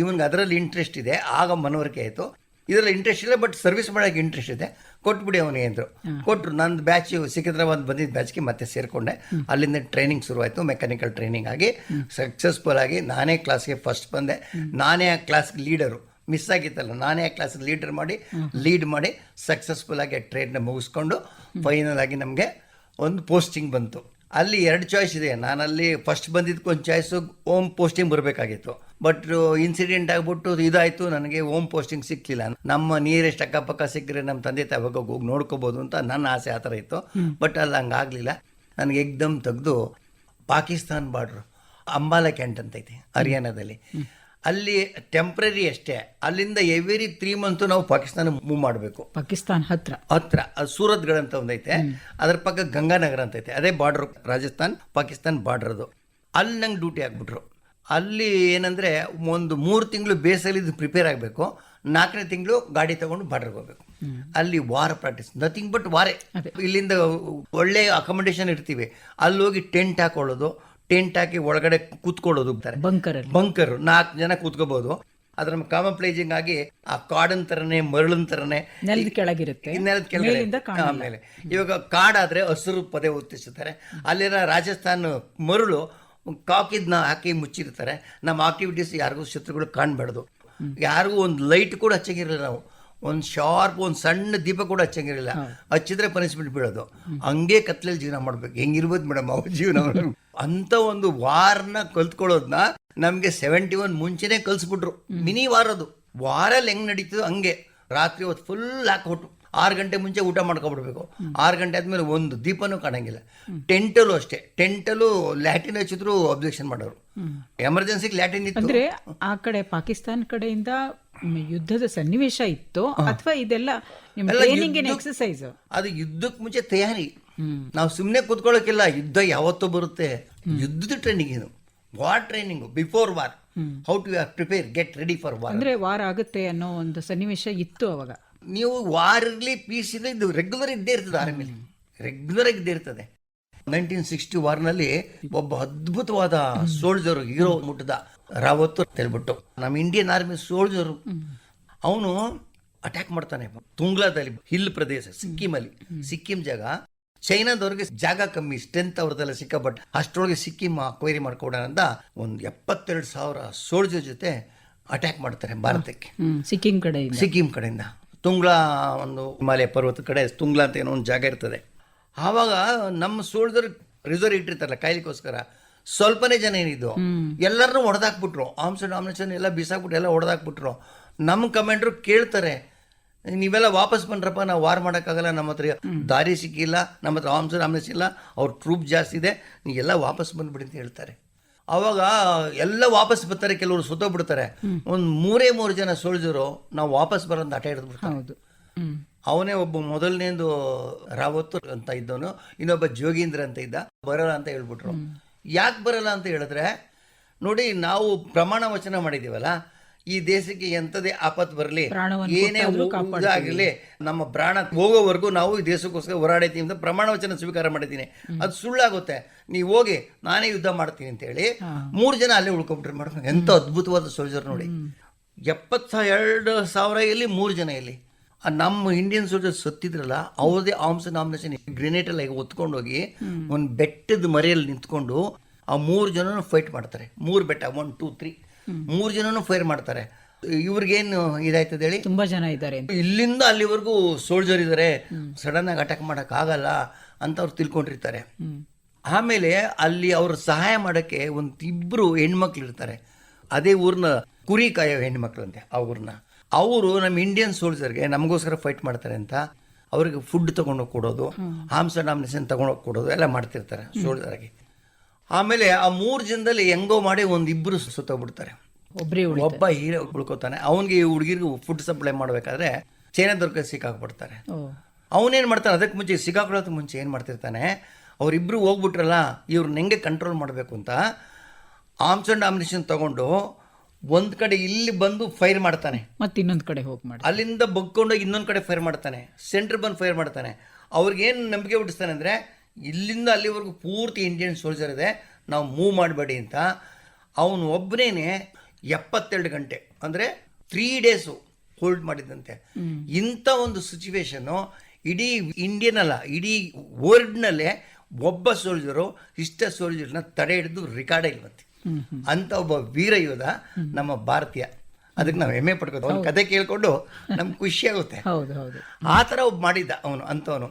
C: ಇವನ್ಗೆ ಅದರಲ್ಲಿ ಇಂಟ್ರೆಸ್ಟ್ ಇದೆ, ಆಗ ಮನವರಿಕೆ ಆಯಿತು. ಇದರಲ್ಲಿ ಇಂಟ್ರೆಸ್ಟ್ ಇಲ್ಲ, ಬಟ್ ಸರ್ವಿಸ್ ಮಾಡೋಕ್ಕೆ ಇಂಟ್ರೆಸ್ಟ್ ಇದೆ, ಕೊಟ್ಬಿಡಿ ಅವನಿಗೆ ಅಂದರು. ಕೊಟ್ಟರು. ನನ್ನ ಬ್ಯಾಚ್ ಸಿಕಂದ್ರಾಬಾದ್ ಬಂದಿದ್ದ ಬ್ಯಾಚ್ಗೆ ಮತ್ತೆ ಸೇರಿಕೊಂಡೆ. ಅಲ್ಲಿಂದ ಟ್ರೈನಿಂಗ್ ಶುರುವಾಯಿತು, ಮೆಕ್ಯಾನಿಕಲ್ ಟ್ರೈನಿಂಗ್ ಆಗಿ ಸಕ್ಸಸ್ಫುಲ್ ಆಗಿ ನಾನೇ ಕ್ಲಾಸ್ಗೆ ಫಸ್ಟ್ ಬಂದೆ. ನಾನೇ ಆ ಕ್ಲಾಸ್ಗೆ ಲೀಡರು, ಮಿಸ್ ಆಗಿತ್ತಲ್ಲ, ನಾನೇ ಆ ಕ್ಲಾಸ್ಗೆ ಲೀಡ್ ಮಾಡಿ ಸಕ್ಸಸ್ಫುಲ್ ಆಗಿ ಟ್ರೈನ್ನ ಮುಗಿಸ್ಕೊಂಡು ಫೈನಲ್ ಆಗಿ ನಮಗೆ ಒಂದು ಪೋಸ್ಟಿಂಗ್ ಬಂತು. ಅಲ್ಲಿ 2 ಚಾಯ್ಸ್ ಇದೆ. ನಾನಲ್ಲಿ ಫಸ್ಟ್ ಬಂದಿದ್ದಕ್ಕೆ ಒಂದು ಚಾಯ್ಸು ಹೋಮ್ ಪೋಸ್ಟಿಂಗ್ ಬರಬೇಕಾಗಿತ್ತು, ಬಟ್ ಇನ್ಸಿಡೆಂಟ್ ಆಗಿಬಿಟ್ಟು ಇದಾಯಿತು, ನನಗೆ ಹೋಮ್ ಪೋಸ್ಟಿಂಗ್ ಸಿಕ್ಕಲಿಲ್ಲ. ನಮ್ಮ ನಿಯರೆಸ್ಟ್ ಅಕ್ಕಪಕ್ಕ ಸಿಕ್ಕರೆ ನಮ್ಮ ತಂದೆ ತಾವಾಗ ಹೋಗಿ ನೋಡ್ಕೋಬೋದು ಅಂತ ನನ್ನ ಆಸೆ ಆ ಥರ ಇತ್ತು. ಬಟ್ ಅಲ್ಲಿ ಹಂಗಾಗಲಿಲ್ಲ. ನನಗೆ ಎಕ್ದಮ್ ತೆಗೆದು ಪಾಕಿಸ್ತಾನ್ ಬಾರ್ಡ್ರು, ಅಂಬಾಲಾ ಕ್ಯಾಂಟ್ ಅಂತ ಐತೆ ಹರಿಯಾಣದಲ್ಲಿ, ಅಲ್ಲಿ ಟೆಂಪ್ರರಿ ಅಷ್ಟೇ. ಅಲ್ಲಿಂದ ಎವ್ರಿ 3 ಮಂತ್ ನಾವು ಪಾಕಿಸ್ತಾನ ಮೂವ್ ಮಾಡಬೇಕು.
B: ಪಾಕಿಸ್ತಾನ ಹತ್ರ
C: ಅದು ಸೂರತ್ಗಢ ಅಂತ ಒಂದೈತೆ, ಅದರ ಪಕ್ಕ ಗಂಗಾನಗರ ಅಂತ ಐತೆ, ಅದೇ ಬಾರ್ಡರ್, ರಾಜಸ್ಥಾನ್ ಪಾಕಿಸ್ತಾನ್ ಬಾರ್ಡರ್ ಅದು. ಅಲ್ಲಿ ನಂಗೆ ಡ್ಯೂಟಿ ಹಾಕ್ಬಿಟ್ರು. ಅಲ್ಲಿ ಏನಂದರೆ ಒಂದು 3 ತಿಂಗಳು ಬೇಸಲ್ಲಿ ಇದು ಪ್ರಿಪೇರ್ ಆಗಬೇಕು, 4ನೇ ತಿಂಗಳು ಗಾಡಿ ತೊಗೊಂಡು ಬಾರ್ಡರ್ಗೆ ಹೋಗ್ಬೇಕು. ಅಲ್ಲಿ ವಾರ ಪ್ರಾಕ್ಟೀಸ್, ನಥಿಂಗ್ ಬಟ್ ವಾರೇ. ಇಲ್ಲಿಂದ ಒಳ್ಳೆ ಅಕಾಮಿಡೇಷನ್ ಇರ್ತೀವಿ, ಅಲ್ಲಿ ಹೋಗಿ ಟೆಂಟ್ ಹಾಕೊಳ್ಳೋದು, ಟೆಂಟ್ ಹಾಕಿ ಒಳಗಡೆ ಕೂತ್ಕೊಳ್ಳೋದು, ಬಂಕರ್ 4 ಜನ ಕೂತ್ಕೋಬಹುದು. ಅದ್ರ ಕಾಮನ್ ಪ್ಲೇಜಿಂಗ್ ಆಗಿ ಆ ಕಾಡನ್ ಥರನೇ ಮರಳಿನ ಥರನೇ
B: ನೆಲದ ಕೆಳಗಿರುತ್ತೆ.
C: ಆಮೇಲೆ ಇವಾಗ ಕಾಡಾದ್ರೆ ಹಸಿರು ಪದೇ ಒತ್ತಿಸುತ್ತಾರೆ. ಅಲ್ಲಿರೋ ರಾಜಸ್ಥಾನ್ ಮರಳು ಕಾಕಿದ್ನ ಹಾಕಿ ಮುಚ್ಚಿರ್ತಾರೆ. ನಮ್ಮ ಆಕ್ಟಿವಿಟೀಸ್ ಯಾರಿಗೂ ಶತ್ರುಗಳು ಕಾಣಬಾರ್ದು, ಯಾರಿಗೂ ಒಂದು ಲೈಟ್ ಕೂಡ ಹಚ್ಚಂಗಿರಲಿಲ್ಲ. ನಾವು ಒಂದು ಶಾರ್ಪ್ ಒಂದು ಸಣ್ಣ ದೀಪ ಕೂಡ ಹಚ್ಚಂಗಿರಲಿಲ್ಲ, ಹಚ್ಚಿದ್ರೆ ಪನಿಷ್ಮೆಂಟ್ ಬೀಳೋದು. ಹಂಗೆ ಕತ್ಲಲ್ಲಿ ಜೀವನ ಮಾಡ್ಬೇಕು. ಹೆಂಗಿರ್ಬೋದು ಮೇಡಮ್ ಅವ್ರ ಜೀವನ? ಅಂತ ಒಂದು ವಾರನ ಕಲ್ತ್ಕೊಳ್ಳೋದನ್ನ ನಮಗೆ 71 ಮುಂಚೆನೆ ಕಲಿಸ್ಬಿಟ್ರು. ಮಿನಿ ವಾರದು. ವಾರಲ್ಲಿ ಹೆಂಗೆ ನಡೀತದೋ ಹಂಗೆ ರಾತ್ರಿ ಹೊತ್ತು ಫುಲ್ ಹಾಕ್ಬಿಟ್ಟು 6 ಗಂಟೆ ಮುಂಚೆ ಊಟ ಮಾಡ್ಕೊಬಿಡ್ಬೇಕು. 6 ಗಂಟೆ ಆದಮೇಲೆ ಒಂದು ದೀಪನೂ ಕಾಣಂಗಿಲ್ಲ. ಟೆಂಟಲ್ಲೂ ಅಷ್ಟೇ, ಟೆಂಟಲ್ಲೂ ಲ್ಯಾಟಿನ್ ಹಚ್ಚಿದ್ರು ಅಬ್ಜೆಕ್ಷನ್ ಮಾಡೋರು. ಎಮರ್ಜೆನ್ಸಿಗೆ ಲ್ಯಾಟಿನ್ ಇತ್ತು.
B: ಅಂದ್ರೆ ಆ ಕಡೆ ಪಾಕಿಸ್ತಾನ ಕಡೆಯಿಂದ ಯುದ್ಧದ ಸನ್ನಿವೇಶ ಇತ್ತು ಅಥವಾ ಇದೆಲ್ಲ ಎಕ್ಸರ್ಸೈಸ್?
C: ಅದು ಯುದ್ಧಕ್ಕೆ ಮುಂಚೆ ತಯಾರಿ. ನಾವು ಸುಮ್ಮನೆ ಕೂತ್ಕೊಳ್ಳೋಕ್ಕಿಲ್ಲ, ಯುದ್ಧ ಯಾವತ್ತೂ ಬರುತ್ತೆ. ಯುದ್ಧದ ಟ್ರೈನಿಂಗ್ ಇದು, war training, before war, how to prepare, get ready for war.
B: ಅಂದ್ರೆ ವಾರ್ ಆಗುತ್ತೆ ಅನ್ನೋ ಒಂದು ಸನ್ನಿವೇಶ ಇತ್ತು ಅವಾಗ.
C: ನೀವು ವಾರ್ ಇರಲಿ ಪೀಸ್ ಇರಲಿ, ಇದು ರೆಗ್ಯುಲರ್ ಇದ್ದೇ ಇರ್ತದೆ. ಆರ್ಮಿಲಿ ರೆಗ್ಯುಲರ್ ಆಗಿ ಇದ್ದೇ ಇರ್ತದೆ. 1960 ವಾರ್ನಲ್ಲಿ ಒಬ್ಬ ಅದ್ಭುತವಾದ ಸೋಲ್ಜರು, ಹೀರೋ ಮುಟ್ಟದ ರಾವತ್ ಹೇಳ್ಬಿಟ್ಟು, ನಮ್ಮ ಇಂಡಿಯನ್ ಆರ್ಮಿ ಸೋಲ್ಜರು, ಅವನು ಅಟ್ಯಾಕ್ ಮಾಡ್ತಾನೆ ತುಂಗ್ಲಾದಲ್ಲಿ, ಹಿಲ್ ಪ್ರದೇಶ, ಸಿಕ್ಕಿಂ ಜಾಗ. ಚೈನಾದವ್ರಿಗೆ ಜಾಗ ಕಮ್ಮಿ, ಸ್ಟ್ರೆಂತ್ ಅವ್ರದ್ದೆಲ್ಲ ಸಿಕ್ಕಾಪಟ್ಟೆ. ಅಷ್ಟರೊಳಗೆ ಸಿಕ್ಕಿಂ ಅಕ್ವೈರಿ ಮಾಡ್ಕೊಡೋಣ ಅಂತ ಒಂದು 72,000 ಸೋಲ್ಜರ್ ಜೊತೆ ಅಟ್ಯಾಕ್ ಮಾಡ್ತಾರೆ ಭಾರತಕ್ಕೆ, ಸಿಕ್ಕಿಂ ಕಡೆಯಿಂದ. ತುಂಗ್ಲಾ ಒಂದು ಹಿಮಾಲಯ ಪರ್ವತ ಕಡೆ ತುಂಗ್ಲಾ ಅಂತ ಏನೋ ಒಂದು ಜಾಗ ಇರ್ತದೆ. ಆವಾಗ ನಮ್ಮ ಸೋಲ್ಜರ್ ರಿಸರ್ವ್ ಇಟ್ಟಿರ್ತಾರಲ್ಲ ಕಾಯ್ಲಿಕ್ಕೋಸ್ಕರ, ಸ್ವಲ್ಪನೇ ಜನ ಏನಿದ್ದು ಎಲ್ಲರನ್ನೂ ಹೊಡೆದಾಕ್ಬಿಟ್ರು. ಆಮ್ಸನ್ ಎಲ್ಲ ಬಿಸಾಕ್ಬಿಟ್ಟು ಎಲ್ಲ ಹೊಡೆದಾಕ್ಬಿಟ್ರು. ನಮ್ಮ ಕಮಾಂಡ್ರು ಕೇಳ್ತಾರೆ, ನೀವೆಲ್ಲ ವಾಪಸ್ ಬಂದ್ರಪ್ಪ, ನಾವು ವಾರ್ ಮಾಡೋಕ್ಕಾಗಲ್ಲ, ನಮ್ಮ ಹತ್ರ ದಾರಿ ಸಿಕ್ಕಿಲ್ಲ, ನಮ್ಮ ಹತ್ರ ಆಮ್ಸನ್ ಇಲ್ಲ, ಅವ್ರ ಟ್ರೂಪ್ ಜಾಸ್ತಿ ಇದೆ, ನೀವೆಲ್ಲ ವಾಪಸ್ ಬಂದ್ಬಿಡಿ ಅಂತ ಹೇಳ್ತಾರೆ. ಅವಾಗ ಎಲ್ಲ ವಾಪಸ್ ಬರ್ತಾರೆ, ಕೆಲವರು ಸುತ್ತೋಗ್ಬಿಡ್ತಾರೆ. ಒಂದು 3 ಜನ ಸೋಲ್ಜರು ನಾವು ವಾಪಸ್ ಬರೋದು ಹಠ ಹಿಡಿದ್ಬಿಡ್ತಾರೆ. ಅವನೇ ಒಬ್ಬ ಮೊದಲನೇದು ರಾವತ್ ಅಂತ ಇದ್ದವನು, ಇನ್ನೊಬ್ಬ ಜೋಗೀಂದ್ರ ಅಂತ ಇದ್ದ. ಬರಲ್ಲ ಅಂತ ಹೇಳ್ಬಿಟ್ರು. ಯಾಕೆ ಬರಲ್ಲ ಅಂತ ಹೇಳಿದ್ರೆ, ನೋಡಿ ನಾವು ಪ್ರಮಾಣ ವಚನ ಮಾಡಿದೀವಲ್ಲ, ಈ ದೇಶಕ್ಕೆ ಎಂಥದೇ ಆಪತ್ತು ಬರಲಿ, ಏನೇ ಆಗಿರಲಿ, ನಮ್ಮ ಪ್ರಾಣ ಹೋಗೋವರೆಗೂ ನಾವು ಈ ದೇಶಕ್ಕೋಸ್ಕರ ಹೋರಾಡೈತಿ ಅಂತ ಪ್ರಮಾಣ ವಚನ ಸ್ವೀಕಾರ ಮಾಡಿದ್ದೀನಿ. ಅದು ಸುಳ್ಳಾಗುತ್ತೆ. ನೀವು ಹೋಗಿ ನಾನೇ ಯುದ್ಧ ಮಾಡ್ತೀನಿ ಅಂತ ಹೇಳಿ 3 ಜನ ಅಲ್ಲೇ ಉಳ್ಕೊಂಡ್ಬಿಟ್ರೆ ಮಾಡ್ಕೊಂಡು. ಎಂಥ ಅದ್ಭುತವಾದ ಸೋಲ್ಜರ್ ನೋಡಿ. 72,000 ಇಲ್ಲಿ 3 ಜನ ಇಲ್ಲಿ. ನಮ್ಮ ಇಂಡಿಯನ್ ಸೋಲ್ಜರ್ ಸತ್ತಿದ್ರಲ್ಲ, ಅವ್ರದೇ ಆರ್ಮ್ಸ್ ನಾಮಿನೇಷನ್ ಗ್ರೆನೇಟ್ ಎಲ್ಲ ಒತ್ಕೊಂಡೋಗಿ ಒಂದು ಬೆಟ್ಟದ ಮರೆಯಲ್ಲಿ ನಿಂತ್ಕೊಂಡು ಆ 3 ಜನನು ಫೈಟ್ ಮಾಡ್ತಾರೆ. 3 ಬೆಟ್ಟ 1 2 3 3 ಜನನು ಫೈರ್ ಮಾಡ್ತಾರೆ. ಇವ್ರಿಗೇನು ಇದಾಯ್ತದೆ ಹೇಳಿ,
B: ತುಂಬಾ ಜನ ಇದ್ದಾರೆ.
C: ಇಲ್ಲಿಂದ ಅಲ್ಲಿವರೆಗೂ ಸೋಲ್ಜರ್ ಇದ್ದಾರೆ, ಸಡನ್ ಆಗಿ ಅಟ್ಯಾಕ್ ಮಾಡಕ್ ಆಗಲ್ಲ ಅಂತ ಅವ್ರು ತಿಳ್ಕೊಂಡಿರ್ತಾರೆ. ಆಮೇಲೆ ಅಲ್ಲಿ ಅವ್ರ ಸಹಾಯ ಮಾಡಕ್ಕೆ ಇಬ್ರು ಹೆಣ್ಮಕ್ಳು ಇರ್ತಾರೆ. ಅದೇ ಊರ್ನ ಕುರಿ ಕಾಯೋ ಹೆಣ್ಮಕ್ಳು ಅಂತೆ ಆ ಊರ್ನ. ಅವರು ನಮ್ಮ ಇಂಡಿಯನ್ ಸೋಲ್ಜರ್ಗೆ ನಮಗೋಸ್ಕರ ಫೈಟ್ ಮಾಡ್ತಾರೆ ಅಂತ ಅವ್ರಿಗೆ ಫುಡ್ ತೊಗೊಂಡೋಗಿ ಕೊಡೋದು, ಆರ್ಮ್ಸ್ ನಾಮಿನೇಷನ್ ತೊಗೊಂಡೋಗಿ ಕೊಡೋದು ಎಲ್ಲ ಮಾಡ್ತಿರ್ತಾರೆ ಸೋಲ್ಜರ್ಗೆ. ಆಮೇಲೆ ಆ 3 ಜನದಲ್ಲಿ ಹೆಂಗೋ ಮಾಡಿ ಒಂದಿಬ್ಬರು ಸುತ್ತೋಗ್ಬಿಡ್ತಾರೆ. ಒಬ್ಬ ಹೀರೋ ಉಳ್ಕೋತಾನೆ. ಅವನಿಗೆ ಈ ಹುಡುಗಿರ್ಗೆ ಫುಡ್ ಸಪ್ಲೈ ಮಾಡಬೇಕಾದ್ರೆ ಚೈನಾದವ್ರಿಗೆ ಸಿಕ್ಕಾಕ್ಬಿಡ್ತಾರೆ. ಅವನೇನು ಮಾಡ್ತಾನೆ, ಅದಕ್ಕೆ ಮುಂಚೆ ಸಿಕ್ಕಾಕೊಳ್ಳೋದಕ್ಕೆ ಮುಂಚೆ ಏನು ಮಾಡ್ತಿರ್ತಾನೆ, ಅವರಿಬ್ಬರು ಹೋಗ್ಬಿಟ್ರಲ್ಲ, ಇವ್ರನ್ನ ಹೆಂಗೆ ಕಂಟ್ರೋಲ್ ಮಾಡಬೇಕು ಅಂತ ಆರ್ಮ್ಸ್ ಅಂಡ್ ನಾಮಿನೇಷನ್ ತೊಗೊಂಡು ಒಂದು ಕಡೆ ಇಲ್ಲಿ ಬಂದು ಫೈರ್ ಮಾಡ್ತಾನೆ,
B: ಮತ್ತೆ ಇನ್ನೊಂದು ಕಡೆ ಹೋಗಿ ಮಾಡಿ
C: ಅಲ್ಲಿಂದ ಬಗ್ಕೊಂಡೋಗಿ ಇನ್ನೊಂದು ಕಡೆ ಫೈರ್ ಮಾಡ್ತಾನೆ, ಸೆಂಟ್ರ್ ಬಂದು ಫೈರ್ ಮಾಡ್ತಾನೆ. ಅವ್ರಿಗೇನು ನಂಬಿಕೆ ಹುಟ್ಟಿಸ್ತಾನೆ ಅಂದರೆ, ಇಲ್ಲಿಂದ ಅಲ್ಲಿವರೆಗೂ ಪೂರ್ತಿ ಇಂಡಿಯನ್ ಸೋಲ್ಜರ್ ಇದೆ, ನಾವು ಮೂವ್ ಮಾಡಬೇಡಿ ಅಂತ. ಅವನು ಒಬ್ಬನೇ 72 ಗಂಟೆ ಅಂದರೆ 3 ಡೇಸು ಹೋಲ್ಡ್ ಮಾಡಿದಂತೆ. ಇಂಥ ಒಂದು ಸಿಚುವೇಶನ್ನು ಇಡೀ ಇಂಡಿಯನ್ ಅಲ್ಲ, ಇಡೀ ವರ್ಲ್ಡ್ನಲ್ಲೇ ಒಬ್ಬ ಸೋಲ್ಜರು ಇಷ್ಟ ಸೋಲ್ಜರ್ನ ತಡೆ ಹಿಡಿದು ರೆಕಾರ್ಡೇ ಇಲ್ವಂತೆ. ಅಂತ ಒಬ್ಬ ವೀರ ಯೋಧ ನಮ್ಮ ಭಾರತೀಯ. ಅದಕ್ಕೆ ನಾವು ಹೆಮ್ಮೆ ಪಡ್ಕೋದು. ಅವ್ನ ಕತೆ ಕೇಳ್ಕೊಂಡು ನಮ್ಗೆ ಖುಷಿ ಆಗುತ್ತೆ. ಆ ಥರ ಒಬ್ಬ ಮಾಡಿದ್ದ ಅವನು ಅಂಥವನು.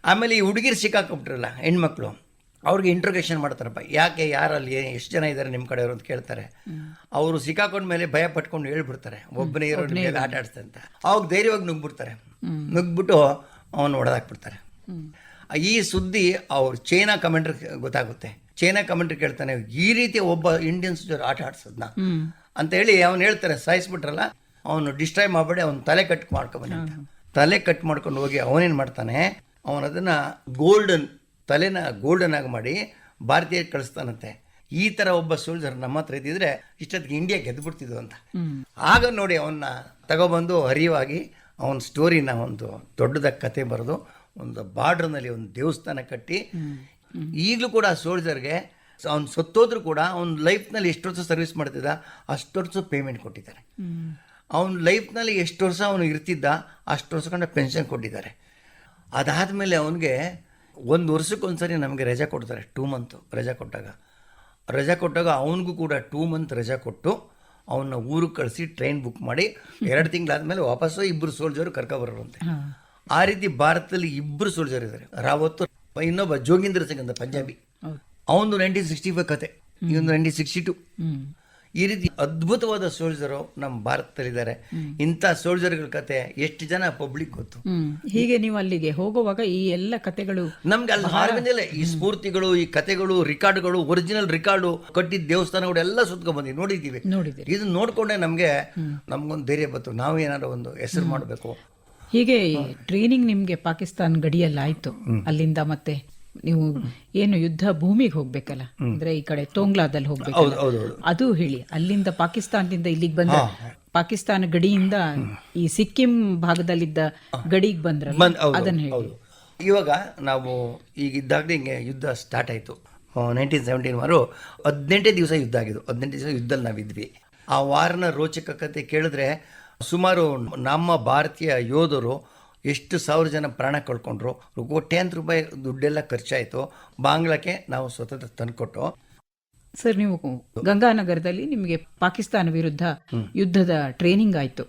C: ಆಮೇಲೆ ಈ ಹುಡುಗಿರು ಸಿಕ್ಕಾಕೊಂಬಿಟ್ರಲ್ಲ ಹೆಣ್ಮಕ್ಳು, ಅವ್ರಿಗೆ ಇಂಟ್ರೋಗೇಷನ್ ಮಾಡ್ತಾರಪ್ಪ, ಯಾಕೆ ಯಾರಲ್ಲಿ ಎಷ್ಟು ಜನ ಇದ್ದಾರೆ ನಿಮ್ಮ ಕಡೆಯವರು ಅಂತ ಕೇಳ್ತಾರೆ. ಅವರು ಸಿಕ್ಕಾಕೊಂಡ್ಮೇಲೆ ಭಯ ಪಟ್ಕೊಂಡು ಹೇಳ್ಬಿಡ್ತಾರೆ, ಒಬ್ಬನೇ ಇರೋ ಮೇಲೆ ಆಟ ಆಡಿಸ್ತಾರೆ ಅಂತ. ಅವಾಗ ಧೈರ್ಯವಾಗಿ ನುಗ್ಬಿಡ್ತಾರೆ. ನುಗ್ಬಿಟ್ಟು ಅವನು ಹೊಡೆದಾಕ್ಬಿಡ್ತಾರೆ. ಈ ಸುದ್ದಿ ಅವ್ರು ಚೈನಾ ಕಮಾಂಡರ್ ಗೊತ್ತಾಗುತ್ತೆ. ಚೈನಾ ಕಮಾಂಡರ್ ಕೇಳ್ತಾನೆ, ಈ ರೀತಿ ಒಬ್ಬ ಇಂಡಿಯನ್ ಸೋಲ್ಜರ್ ಆಟ ಆಡ್ಸೋದ್ನ ಅಂತ ಹೇಳಿ ಅವ್ನು ಹೇಳ್ತಾರೆ, ಸಾಯಿಸ್ಬಿಟ್ರಲ್ಲ, ಅವನು ಡಿಸ್ಟ್ರಾಯ್ ಮಾಡಬೇಡಿ, ಅವ್ನು ತಲೆ ಕಟ್ ಮಾಡ್ಕೊಬನ್ನಿ ಅಂತ. ತಲೆ ಕಟ್ ಮಾಡ್ಕೊಂಡು ಹೋಗಿ ಅವನೇನು ಮಾಡ್ತಾನೆ, ಅವನದನ್ನು ತಲೆನ ಗೋಲ್ಡನ್ ಆಗಿ ಮಾಡಿ ಭಾರತೀಯ ಕಳಿಸ್ತಾನಂತೆ. ಈ ಥರ ಒಬ್ಬ ಸೋಲ್ಜರ್ ನಮ್ಮ ಹತ್ರ ಇದ್ದಿದ್ರೆ ಇಷ್ಟೊತ್ತಿಗೆ ಇಂಡಿಯಾ ಗೆದ್ದುಬಿಡ್ತಿದ್ವು ಅಂತ. ಆಗ ನೋಡಿ ಅವನ್ನ ತಗೊಬಂದು ಹರಿವಾಗಿ ಅವನ ಸ್ಟೋರಿನ ಒಂದು ದೊಡ್ಡದಾಗಿ ಕತೆ ಬರೆದು ಒಂದು ಬಾರ್ಡ್ರ್ನಲ್ಲಿ ಒಂದು ದೇವಸ್ಥಾನ ಕಟ್ಟಿ, ಈಗಲೂ ಕೂಡ ಆ ಸೋಲ್ಜರ್ಗೆ ಅವ್ನು ಸತ್ತೋದ್ರೂ ಕೂಡ ಅವ್ನ ಲೈಫ್ನಲ್ಲಿ ಎಷ್ಟು ವರ್ಷ ಸರ್ವಿಸ್ ಮಾಡ್ತಿದ್ದ ಅಷ್ಟು ವರ್ಷ ಪೇಮೆಂಟ್ ಕೊಟ್ಟಿದ್ದಾರೆ. ಅವ್ನ ಲೈಫ್ನಲ್ಲಿ ಎಷ್ಟು ವರ್ಷ ಅವನು ಇರ್ತಿದ್ದ ಅಷ್ಟು ವರ್ಷ ಕಂಡ ಪೆನ್ಷನ್ ಕೊಟ್ಟಿದ್ದಾರೆ. ಅದಾದಮೇಲೆ ಅವನಿಗೆ 1 ವರ್ಷಕ್ಕೊಂದ್ಸರಿ ನಮಗೆ ರಜಾ ಕೊಡ್ತಾರೆ. 2 ಮಂತ್ ರಜಾ ಕೊಟ್ಟಾಗ ಅವನಿಗೂ ಕೂಡ 2 ಮಂತ್ ರಜಾ ಕೊಟ್ಟು ಅವನ್ನ ಊರಿಗೆ ಕಳಿಸಿ ಟ್ರೈನ್ ಬುಕ್ ಮಾಡಿ 2 ತಿಂಗಳಾದ್ಮೇಲೆ ವಾಪಸ್ಸು 2 ಸೋಲ್ಜರು ಕರ್ಕೊಬರೋರಂತೆ. ಆ ರೀತಿ ಭಾರತದಲ್ಲಿ 2 ಸೋಲ್ಜರ್ ಇದ್ದಾರೆ, ರಾವತ್, ಇನ್ನೊಬ್ಬ ಜೋಗೀಂದ್ರ ಸಿಂಗ್ ಅಂತ ಪಂಜಾಬಿ. ಅವನು 1965 ಕತೆ, ಇವನು 1962. ಈ ರೀತಿ ಅದ್ಭುತವಾದ ಸೋಲ್ಜರು ನಮ್ಮ ಭಾರತದಲ್ಲಿದ್ದಾರೆ. ಇಂಥ ಸೋಲ್ಜರ್ಗಳ ಕತೆ ಎಷ್ಟು ಜನ ಪಬ್ಲಿಕ್ ಗೊತ್ತು.
B: ಹೀಗೆ ನೀವು ಅಲ್ಲಿಗೆ ಹೋಗುವಾಗ ಈ ಎಲ್ಲ ಕತೆಗಳು ನಮ್ಗೆ
C: ಅಲ್ಲಿ ಹಾರ್ಗಂದಿಲ್ಲ. ಈ ಸ್ಫೂರ್ತಿಗಳು, ಈ ಕತೆಗಳು, ರಿಕಾರ್ಡ್ಗಳು, ಒರಿಜಿನಲ್ ರಿಕಾರ್ಡು ಕಟ್ಟಿದ್ದ ದೇವಸ್ಥಾನಗಳು ಎಲ್ಲ ಸುತ್ಕೊಂಡ್ ಬಂದಿವಿ, ನೋಡಿದ್ದೀವಿ. ಇದನ್ನ ನೋಡ್ಕೊಂಡೆ ನಮ್ಗೊಂದು ಧೈರ್ಯ ಬಂತು, ನಾವು ಏನಾದ್ರು ಒಂದು ಹೆಸರು ಮಾಡಬೇಕು.
B: ಹೀಗೆ ಟ್ರೈನಿಂಗ್ ನಿಮ್ಗೆ ಪಾಕಿಸ್ತಾನ ಗಡಿಯಲ್ಲಿ ಆಯ್ತು. ಅಲ್ಲಿಂದ ಮತ್ತೆ ನೀವು ಏನು ಯುದ್ಧ ಭೂಮಿಗೆ ಹೋಗ್ಬೇಕಲ್ಲ, ಅಂದ್ರೆ ಈ ಕಡೆ ತೋಂಗ್ಲಾದಲ್ಲಿ ಹೋಗ್ಬೇಕಲ್ಲ, ಅದು ಹೇಳಿ. ಅಲ್ಲಿಂದ ಪಾಕಿಸ್ತಾನದಿಂದ ಇಲ್ಲಿಗೆ ಬಂದ, ಪಾಕಿಸ್ತಾನ ಗಡಿಯಿಂದ ಈ ಸಿಕ್ಕಿಂ ಭಾಗದಲ್ಲಿದ್ದ ಗಡಿಗೆ ಬಂದ್ರಲ್ಲ, ಅದನ್ನ ಹೇಳಿ.
C: ಇವಾಗ ನಾವು ಈಗ ಇದ್ದಾಗಲೇ ಹಿಂಗೆ ಯುದ್ಧ ಸ್ಟಾರ್ಟ್ ಆಯಿತು. 1917 ವಾರ 18 ದಿವಸ ಯುದ್ಧ ಆಗಿದ್ದು. 18 ದಿವಸ ಯುದ್ಧದಲ್ಲಿ ನಾವಿದ್ವಿ. ಆ ವಾರನ ರೋಚಕ ಕತೆ ಕೇಳಿದ್ರೆ, ಸುಮಾರು ನಮ್ಮ ಭಾರತೀಯ ಯೋಧರು ಎಷ್ಟು 1000 ಜನ ಪ್ರಾಣ ಕಳ್ಕೊಂಡ್ರು, ಕೋಟ್ಯಾಂತರ ರೂಪಾಯಿ ದುಡ್ಡೆಲ್ಲ ಖರ್ಚಾಯಿತು. ಬಾಂಗ್ಲಾಕ್ಕೆ ನಾವು ಸ್ವತಂತ್ರ ತಂದುಕೊಟ್ಟು.
B: ಸರ್, ನೀವು ಗಂಗಾನಗರದಲ್ಲಿ ನಿಮಗೆ ಪಾಕಿಸ್ತಾನ ವಿರುದ್ಧ ಯುದ್ಧದ ಟ್ರೈನಿಂಗ್ ಆಯಿತು.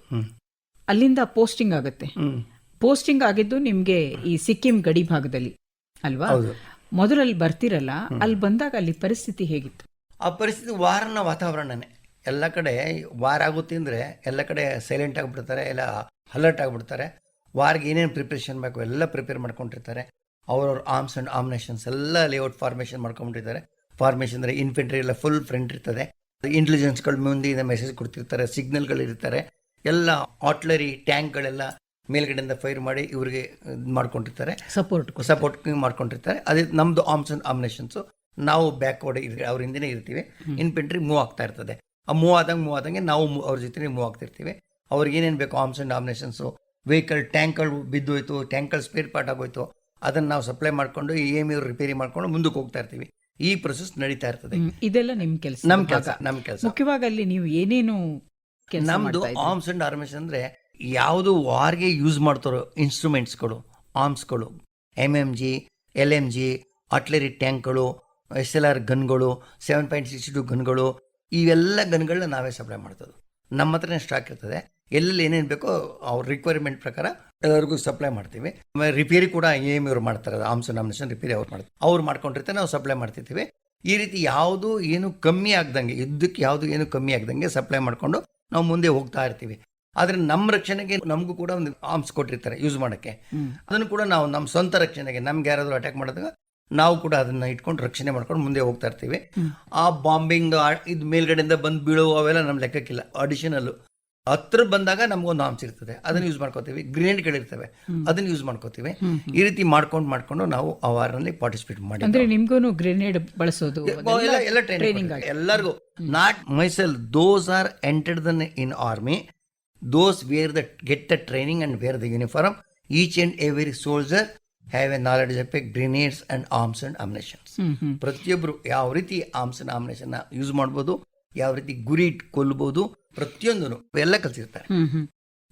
B: ಅಲ್ಲಿಂದ ಪೋಸ್ಟಿಂಗ್ ಆಗುತ್ತೆ. ಪೋಸ್ಟಿಂಗ್ ಆಗಿದ್ದು ನಿಮಗೆ ಈ ಸಿಕ್ಕಿಂ ಗಡಿ ಭಾಗದಲ್ಲಿ ಅಲ್ವಾ? ಮೊದಲಲ್ಲಿ ಬರ್ತಿರಲ್ಲ, ಅಲ್ಲಿ ಬಂದಾಗ ಅಲ್ಲಿ ಪರಿಸ್ಥಿತಿ ಹೇಗಿತ್ತು?
C: ಆ ಪರಿಸ್ಥಿತಿ ವಾರನ ವಾತಾವರಣನೇ. ಎಲ್ಲ ಕಡೆ ವಾರ ಆಗುತ್ತೆ ಅಂದರೆ ಎಲ್ಲ ಕಡೆ ಸೈಲೆಂಟ್ ಆಗಿಬಿಡ್ತಾರೆ, ಎಲ್ಲ ಅಲರ್ಟ್ ಆಗಿಬಿಡ್ತಾರೆ. ವಾರ್ಗೆ ಏನೇನು ಪ್ರಿಪ್ರೇಷನ್ ಬೇಕು ಎಲ್ಲ ಪ್ರಿಪೇರ್ ಮಾಡ್ಕೊಂಡಿರ್ತಾರೆ. ಅವ್ರವ್ರ ಆರ್ಮ್ಸ್ ಆ್ಯಂಡ್ ಆಮ್ನೇಷನ್ಸ್ ಎಲ್ಲ ಲೇಔಟ್ ಫಾರ್ಮೇಷನ್ ಮಾಡ್ಕೊಂಡಿರ್ತಾರೆ. ಫಾರ್ಮೇಷನ್ ಅಂದರೆ ಇನ್ಫೆಂಟ್ರಿ ಎಲ್ಲ ಫುಲ್ ಫ್ರಂಟ್ ಇರ್ತದೆ. ಇಂಟೆಲಿಜೆನ್ಸ್ಗಳು ಮುಂದೆಯಿಂದ ಮೆಸೇಜ್ ಕೊಡ್ತಿರ್ತಾರೆ, ಸಿಗ್ನಲ್ಗಳಿರ್ತಾರೆ, ಎಲ್ಲ ಆಟ್ಲರಿ ಟ್ಯಾಂಕ್ಗಳೆಲ್ಲ ಮೇಲ್ಗಡೆಯಿಂದ ಫೈರ್ ಮಾಡಿ ಇವ್ರಿಗೆ ಮಾಡ್ಕೊಂಡಿರ್ತಾರೆ,
B: ಸಪೋರ್ಟ್
C: ಮಾಡ್ಕೊಂಡಿರ್ತಾರೆ. ಅದೇ ನಮ್ದು ಆರ್ಮ್ಸ್ ಅಂಡ್ ಆಮ್ನೇಷನ್ಸ್, ನಾವು ಬ್ಯಾಕ್ವರ್ಡ್ ಅವ್ರ ಹಿಂದೆನೇ ಇರ್ತೀವಿ, ಇನ್ಫೆಂಟ್ರಿ ಮೂವ್ ಆಗ್ತಾ ಇರ್ತದೆ. ಆ ಮೂವ್ ಆದಂಗೆ ನಾವು ಅವ್ರ ಜೊತೆ ಮೂವ್ ಆಗ್ತಿರ್ತೀವಿ. ಅವ್ರಿಗೆ ಏನೇನು ಬೇಕು ಆರ್ಮ್ಸ್ ಅಂಡ್ ಆಮ್ನೇಷನ್ಸು, ವೆಹಿಕಲ್ ಟ್ಯಾಂಕ್ಗಳು ಬಿದ್ದೋಯ್ತು, ಟ್ಯಾಂಕ್ಗಳು ಸ್ಪೇರ್ ಪಾರ್ಟ್ ಆಗೋಯ್ತು, ಅದನ್ನು ನಾವು ಸಪ್ಲೈ ಮಾಡ್ಕೊಂಡು EMI ರಿಪೇರಿ ಮಾಡ್ಕೊಂಡು ಮುಂದಕ್ಕೆ ಹೋಗ್ತಾ ಇರ್ತೀವಿ. ಈ ಪ್ರೊಸೆಸ್ ನಡೀತಾ ಇರ್ತದೆ.
B: ಇದೆಲ್ಲ ನಿಮ್ ಕೆಲಸ.
C: ನಮ್ಮ ಕೆಲಸ
B: ಮುಖ್ಯವಾಗಿ ಅಲ್ಲಿ ನೀವು ಏನೇನು
C: ನಮ್ದು ಆರ್ಮ್ಸ್ ಅಂಡ್ ಆರ್ಮೇಷನ್ ಅಂದ್ರೆ ಯಾವುದು ವಾರ್ಗೆ ಯೂಸ್ ಮಾಡ್ತಾರೋ ಇನ್ಸ್ಟ್ರೂಮೆಂಟ್ಸ್ಗಳು, ಆರ್ಮ್ಸ್ಗಳು, MMG, LMG, ಆರ್ಟಿಲರಿ ಟ್ಯಾಂಕ್ಗಳು, SLR ಗನ್ಗಳು, 7.62 ಗನ್ಗಳು, ಇವೆಲ್ಲ ಗನ್ಗಳನ್ನ ನಾವೇ ಸಪ್ಲೈ ಮಾಡ್ತದೆ. ನಮ್ಮ ಹತ್ರನೇ ಸ್ಟಾಕ್ ಇರ್ತದೆ. ಎಲ್ಲೆಲ್ಲಿ ಏನೇನು ಬೇಕೋ ಅವ್ರ ರಿಕ್ವೈರ್ಮೆಂಟ್ ಪ್ರಕಾರ ಎಲ್ಲರಿಗೂ ಸಪ್ಲೈ ಮಾಡ್ತೀವಿ. ಆಮೇಲೆ ರಿಪೇರಿ ಕೂಡ EMI ಅವ್ರು ಮಾಡ್ತಾರೆ, ಆರ್ಮ್ಸ್ ಅಂಡ್ ಆಮ್ನೇಷನ್ ರಿಪೇರಿ ಅವ್ರು ಮಾಡ್ತಾರೆ. ಅವ್ರು ಮಾಡ್ಕೊಂಡಿರ್ತಾರೆ, ನಾವು ಸಪ್ಲೈ ಮಾಡ್ತಿರ್ತೀವಿ. ಈ ರೀತಿ ಯಾವುದು ಏನು ಕಮ್ಮಿ ಆಗ್ದಂಗೆ, ಯುದ್ಧಕ್ಕೆ ಯಾವುದು ಏನು ಕಮ್ಮಿ ಆಗ್ದಂಗೆ ಸಪ್ಲೈ ಮಾಡ್ಕೊಂಡು ನಾವು ಮುಂದೆ ಹೋಗ್ತಾ ಇರ್ತೀವಿ. ಆದರೆ ನಮ್ಮ ರಕ್ಷಣೆಗೆ ನಮಗೂ ಕೂಡ ಒಂದು ಆರ್ಮ್ಸ್ ಕೊಟ್ಟಿರ್ತಾರೆ ಯೂಸ್ ಮಾಡೋಕ್ಕೆ. ಅದನ್ನು ಕೂಡ ನಾವು ನಮ್ಮ ಸ್ವಂತ ರಕ್ಷಣೆಗೆ, ನಮ್ಗೆ ಯಾರಾದರೂ ಅಟ್ಯಾಕ್ ಮಾಡಿದಾಗ ನಾವು ಕೂಡ ಅದನ್ನ ಇಟ್ಕೊಂಡು ರಕ್ಷಣೆ ಮಾಡ್ಕೊಂಡು ಮುಂದೆ ಹೋಗ್ತಾ ಇರ್ತೀವಿ. ಆ ಬಾಂಬಿಂಗ್ ಇದು ಮೇಲ್ಗಡೆಯಿಂದ ಬಂದು ಬೀಳೋ ಅವೆಲ್ಲ ನಮ್ಮ ಲೆಕ್ಕಕ್ಕಿಲ್ಲ. ಅಡಿಷನಲ್ ಹತ್ರ ಬಂದಾಗ ನಮಗೊಂದು ಆರ್ಮ್ಸ್ ಇರ್ತದೆ, ಅದನ್ನ ಯೂಸ್ ಮಾಡ್ಕೋತೀವಿ. ಗ್ರೆನೇಡ್ಗಳಿರ್ತವೆ, ಅದನ್ನ ಯೂಸ್ ಮಾಡ್ಕೋತೀವಿ. ಈ ರೀತಿ ಮಾಡ್ಕೊಂಡು ನಾವು ಆ ವಾರಲ್ಲಿ ಪಾರ್ಟಿಸಿಪೇಟ್ ಮಾಡಿ.
B: ಅಂದ್ರೆ ನಿಮ್ಗೂ ಗ್ರೆನೇಡ್ ಬಳಸೋದು
C: ಎಲ್ಲ ಟ್ರೈನಿಂಗ್ ಎಲ್ಲರಿಗೂ. Not myself, those are entered in army, those were they get the training and wear the uniform. Each and every soldier have a knowledge of a grenades and arms and ammunitions. ಪ್ರತಿಯೊಬ್ಬರು ಯಾವ ರೀತಿ arms and ammunition use ಮಾಡ್ಬೋದು, ಯಾವ ರೀತಿ ಗುರಿ ಕೊಲ್ಲಬಹುದು, ಪ್ರತಿಯೊಂದನ್ನು ಎಲ್ಲ ಕಲಿಸಿರ್ತಾರೆ.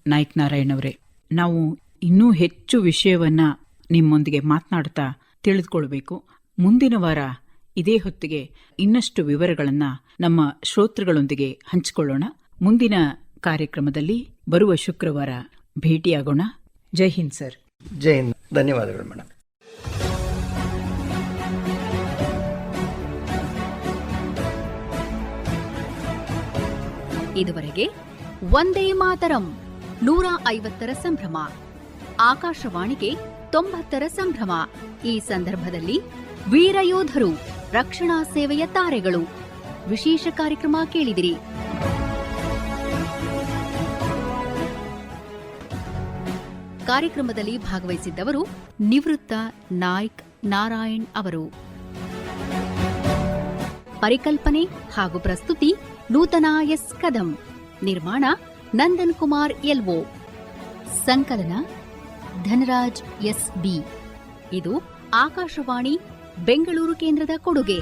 B: ನಾಯ್ಕ್ ನಾರಾಯಣ್ ಅವರೇ, ನಾವು ಇನ್ನೂ ಹೆಚ್ಚು ವಿಷಯವನ್ನ ನಿಮ್ಮೊಂದಿಗೆ ಮಾತನಾಡ್ತಾ ತಿಳಿದುಕೊಳ್ಬೇಕು. ಮುಂದಿನ ವಾರ ಇದೇ ಹೊತ್ತಿಗೆ ಇನ್ನಷ್ಟು ವಿವರಗಳನ್ನ ನಮ್ಮ ಶ್ರೋತೃಗಳೊಂದಿಗೆ ಹಂಚಿಕೊಳ್ಳೋಣ. ಮುಂದಿನ ಕಾರ್ಯಕ್ರಮದಲ್ಲಿ ಬರುವ ಶುಕ್ರವಾರ ಭೇಟಿಯಾಗೋಣ. ಜೈ ಹಿಂದ್ ಸರ್.
C: ಜೈ ಹಿಂದ್. ಧನ್ಯವಾದಗಳು ಮೇಡಮ್.
A: ಇದುವರೆಗೆ ವಂದೇ ಮಾತರಂ 150ರ ಸಂಭ್ರಮ, ಆಕಾಶವಾಣಿಗೆ 90ರ ಸಂಭ್ರಮ. ಈ ಸಂದರ್ಭದಲ್ಲಿ ವೀರಯೋಧರು, ರಕ್ಷಣಾ ಸೇವೆಯ ತಾರೆಗಳು ವಿಶೇಷ ಕಾರ್ಯಕ್ರಮ ಕೇಳಿದಿರಿ. ಕಾರ್ಯಕ್ರಮದಲ್ಲಿ ಭಾಗವಹಿಸಿದ್ದವರು ನಿವೃತ್ತ ನಾಯ್ಕ್ ನಾರಾಯಣ್ ಅವರು. ಪರಿಕಲ್ಪನೆ ಹಾಗೂ ಪ್ರಸ್ತುತಿ ನೂತನ ಎಸ್ ಕದಂ. ನಿರ್ಮಾಣ ನಂದನ್ ಕುಮಾರ್ ಎಲ್ಒ. ಸಂಕಲನ ಧನರಾಜ್ ಎಸ್ ಬಿ. ಇದು ಆಕಾಶವಾಣಿ ಬೆಂಗಳೂರು ಕೇಂದ್ರದ ಕೊಡುಗೆ.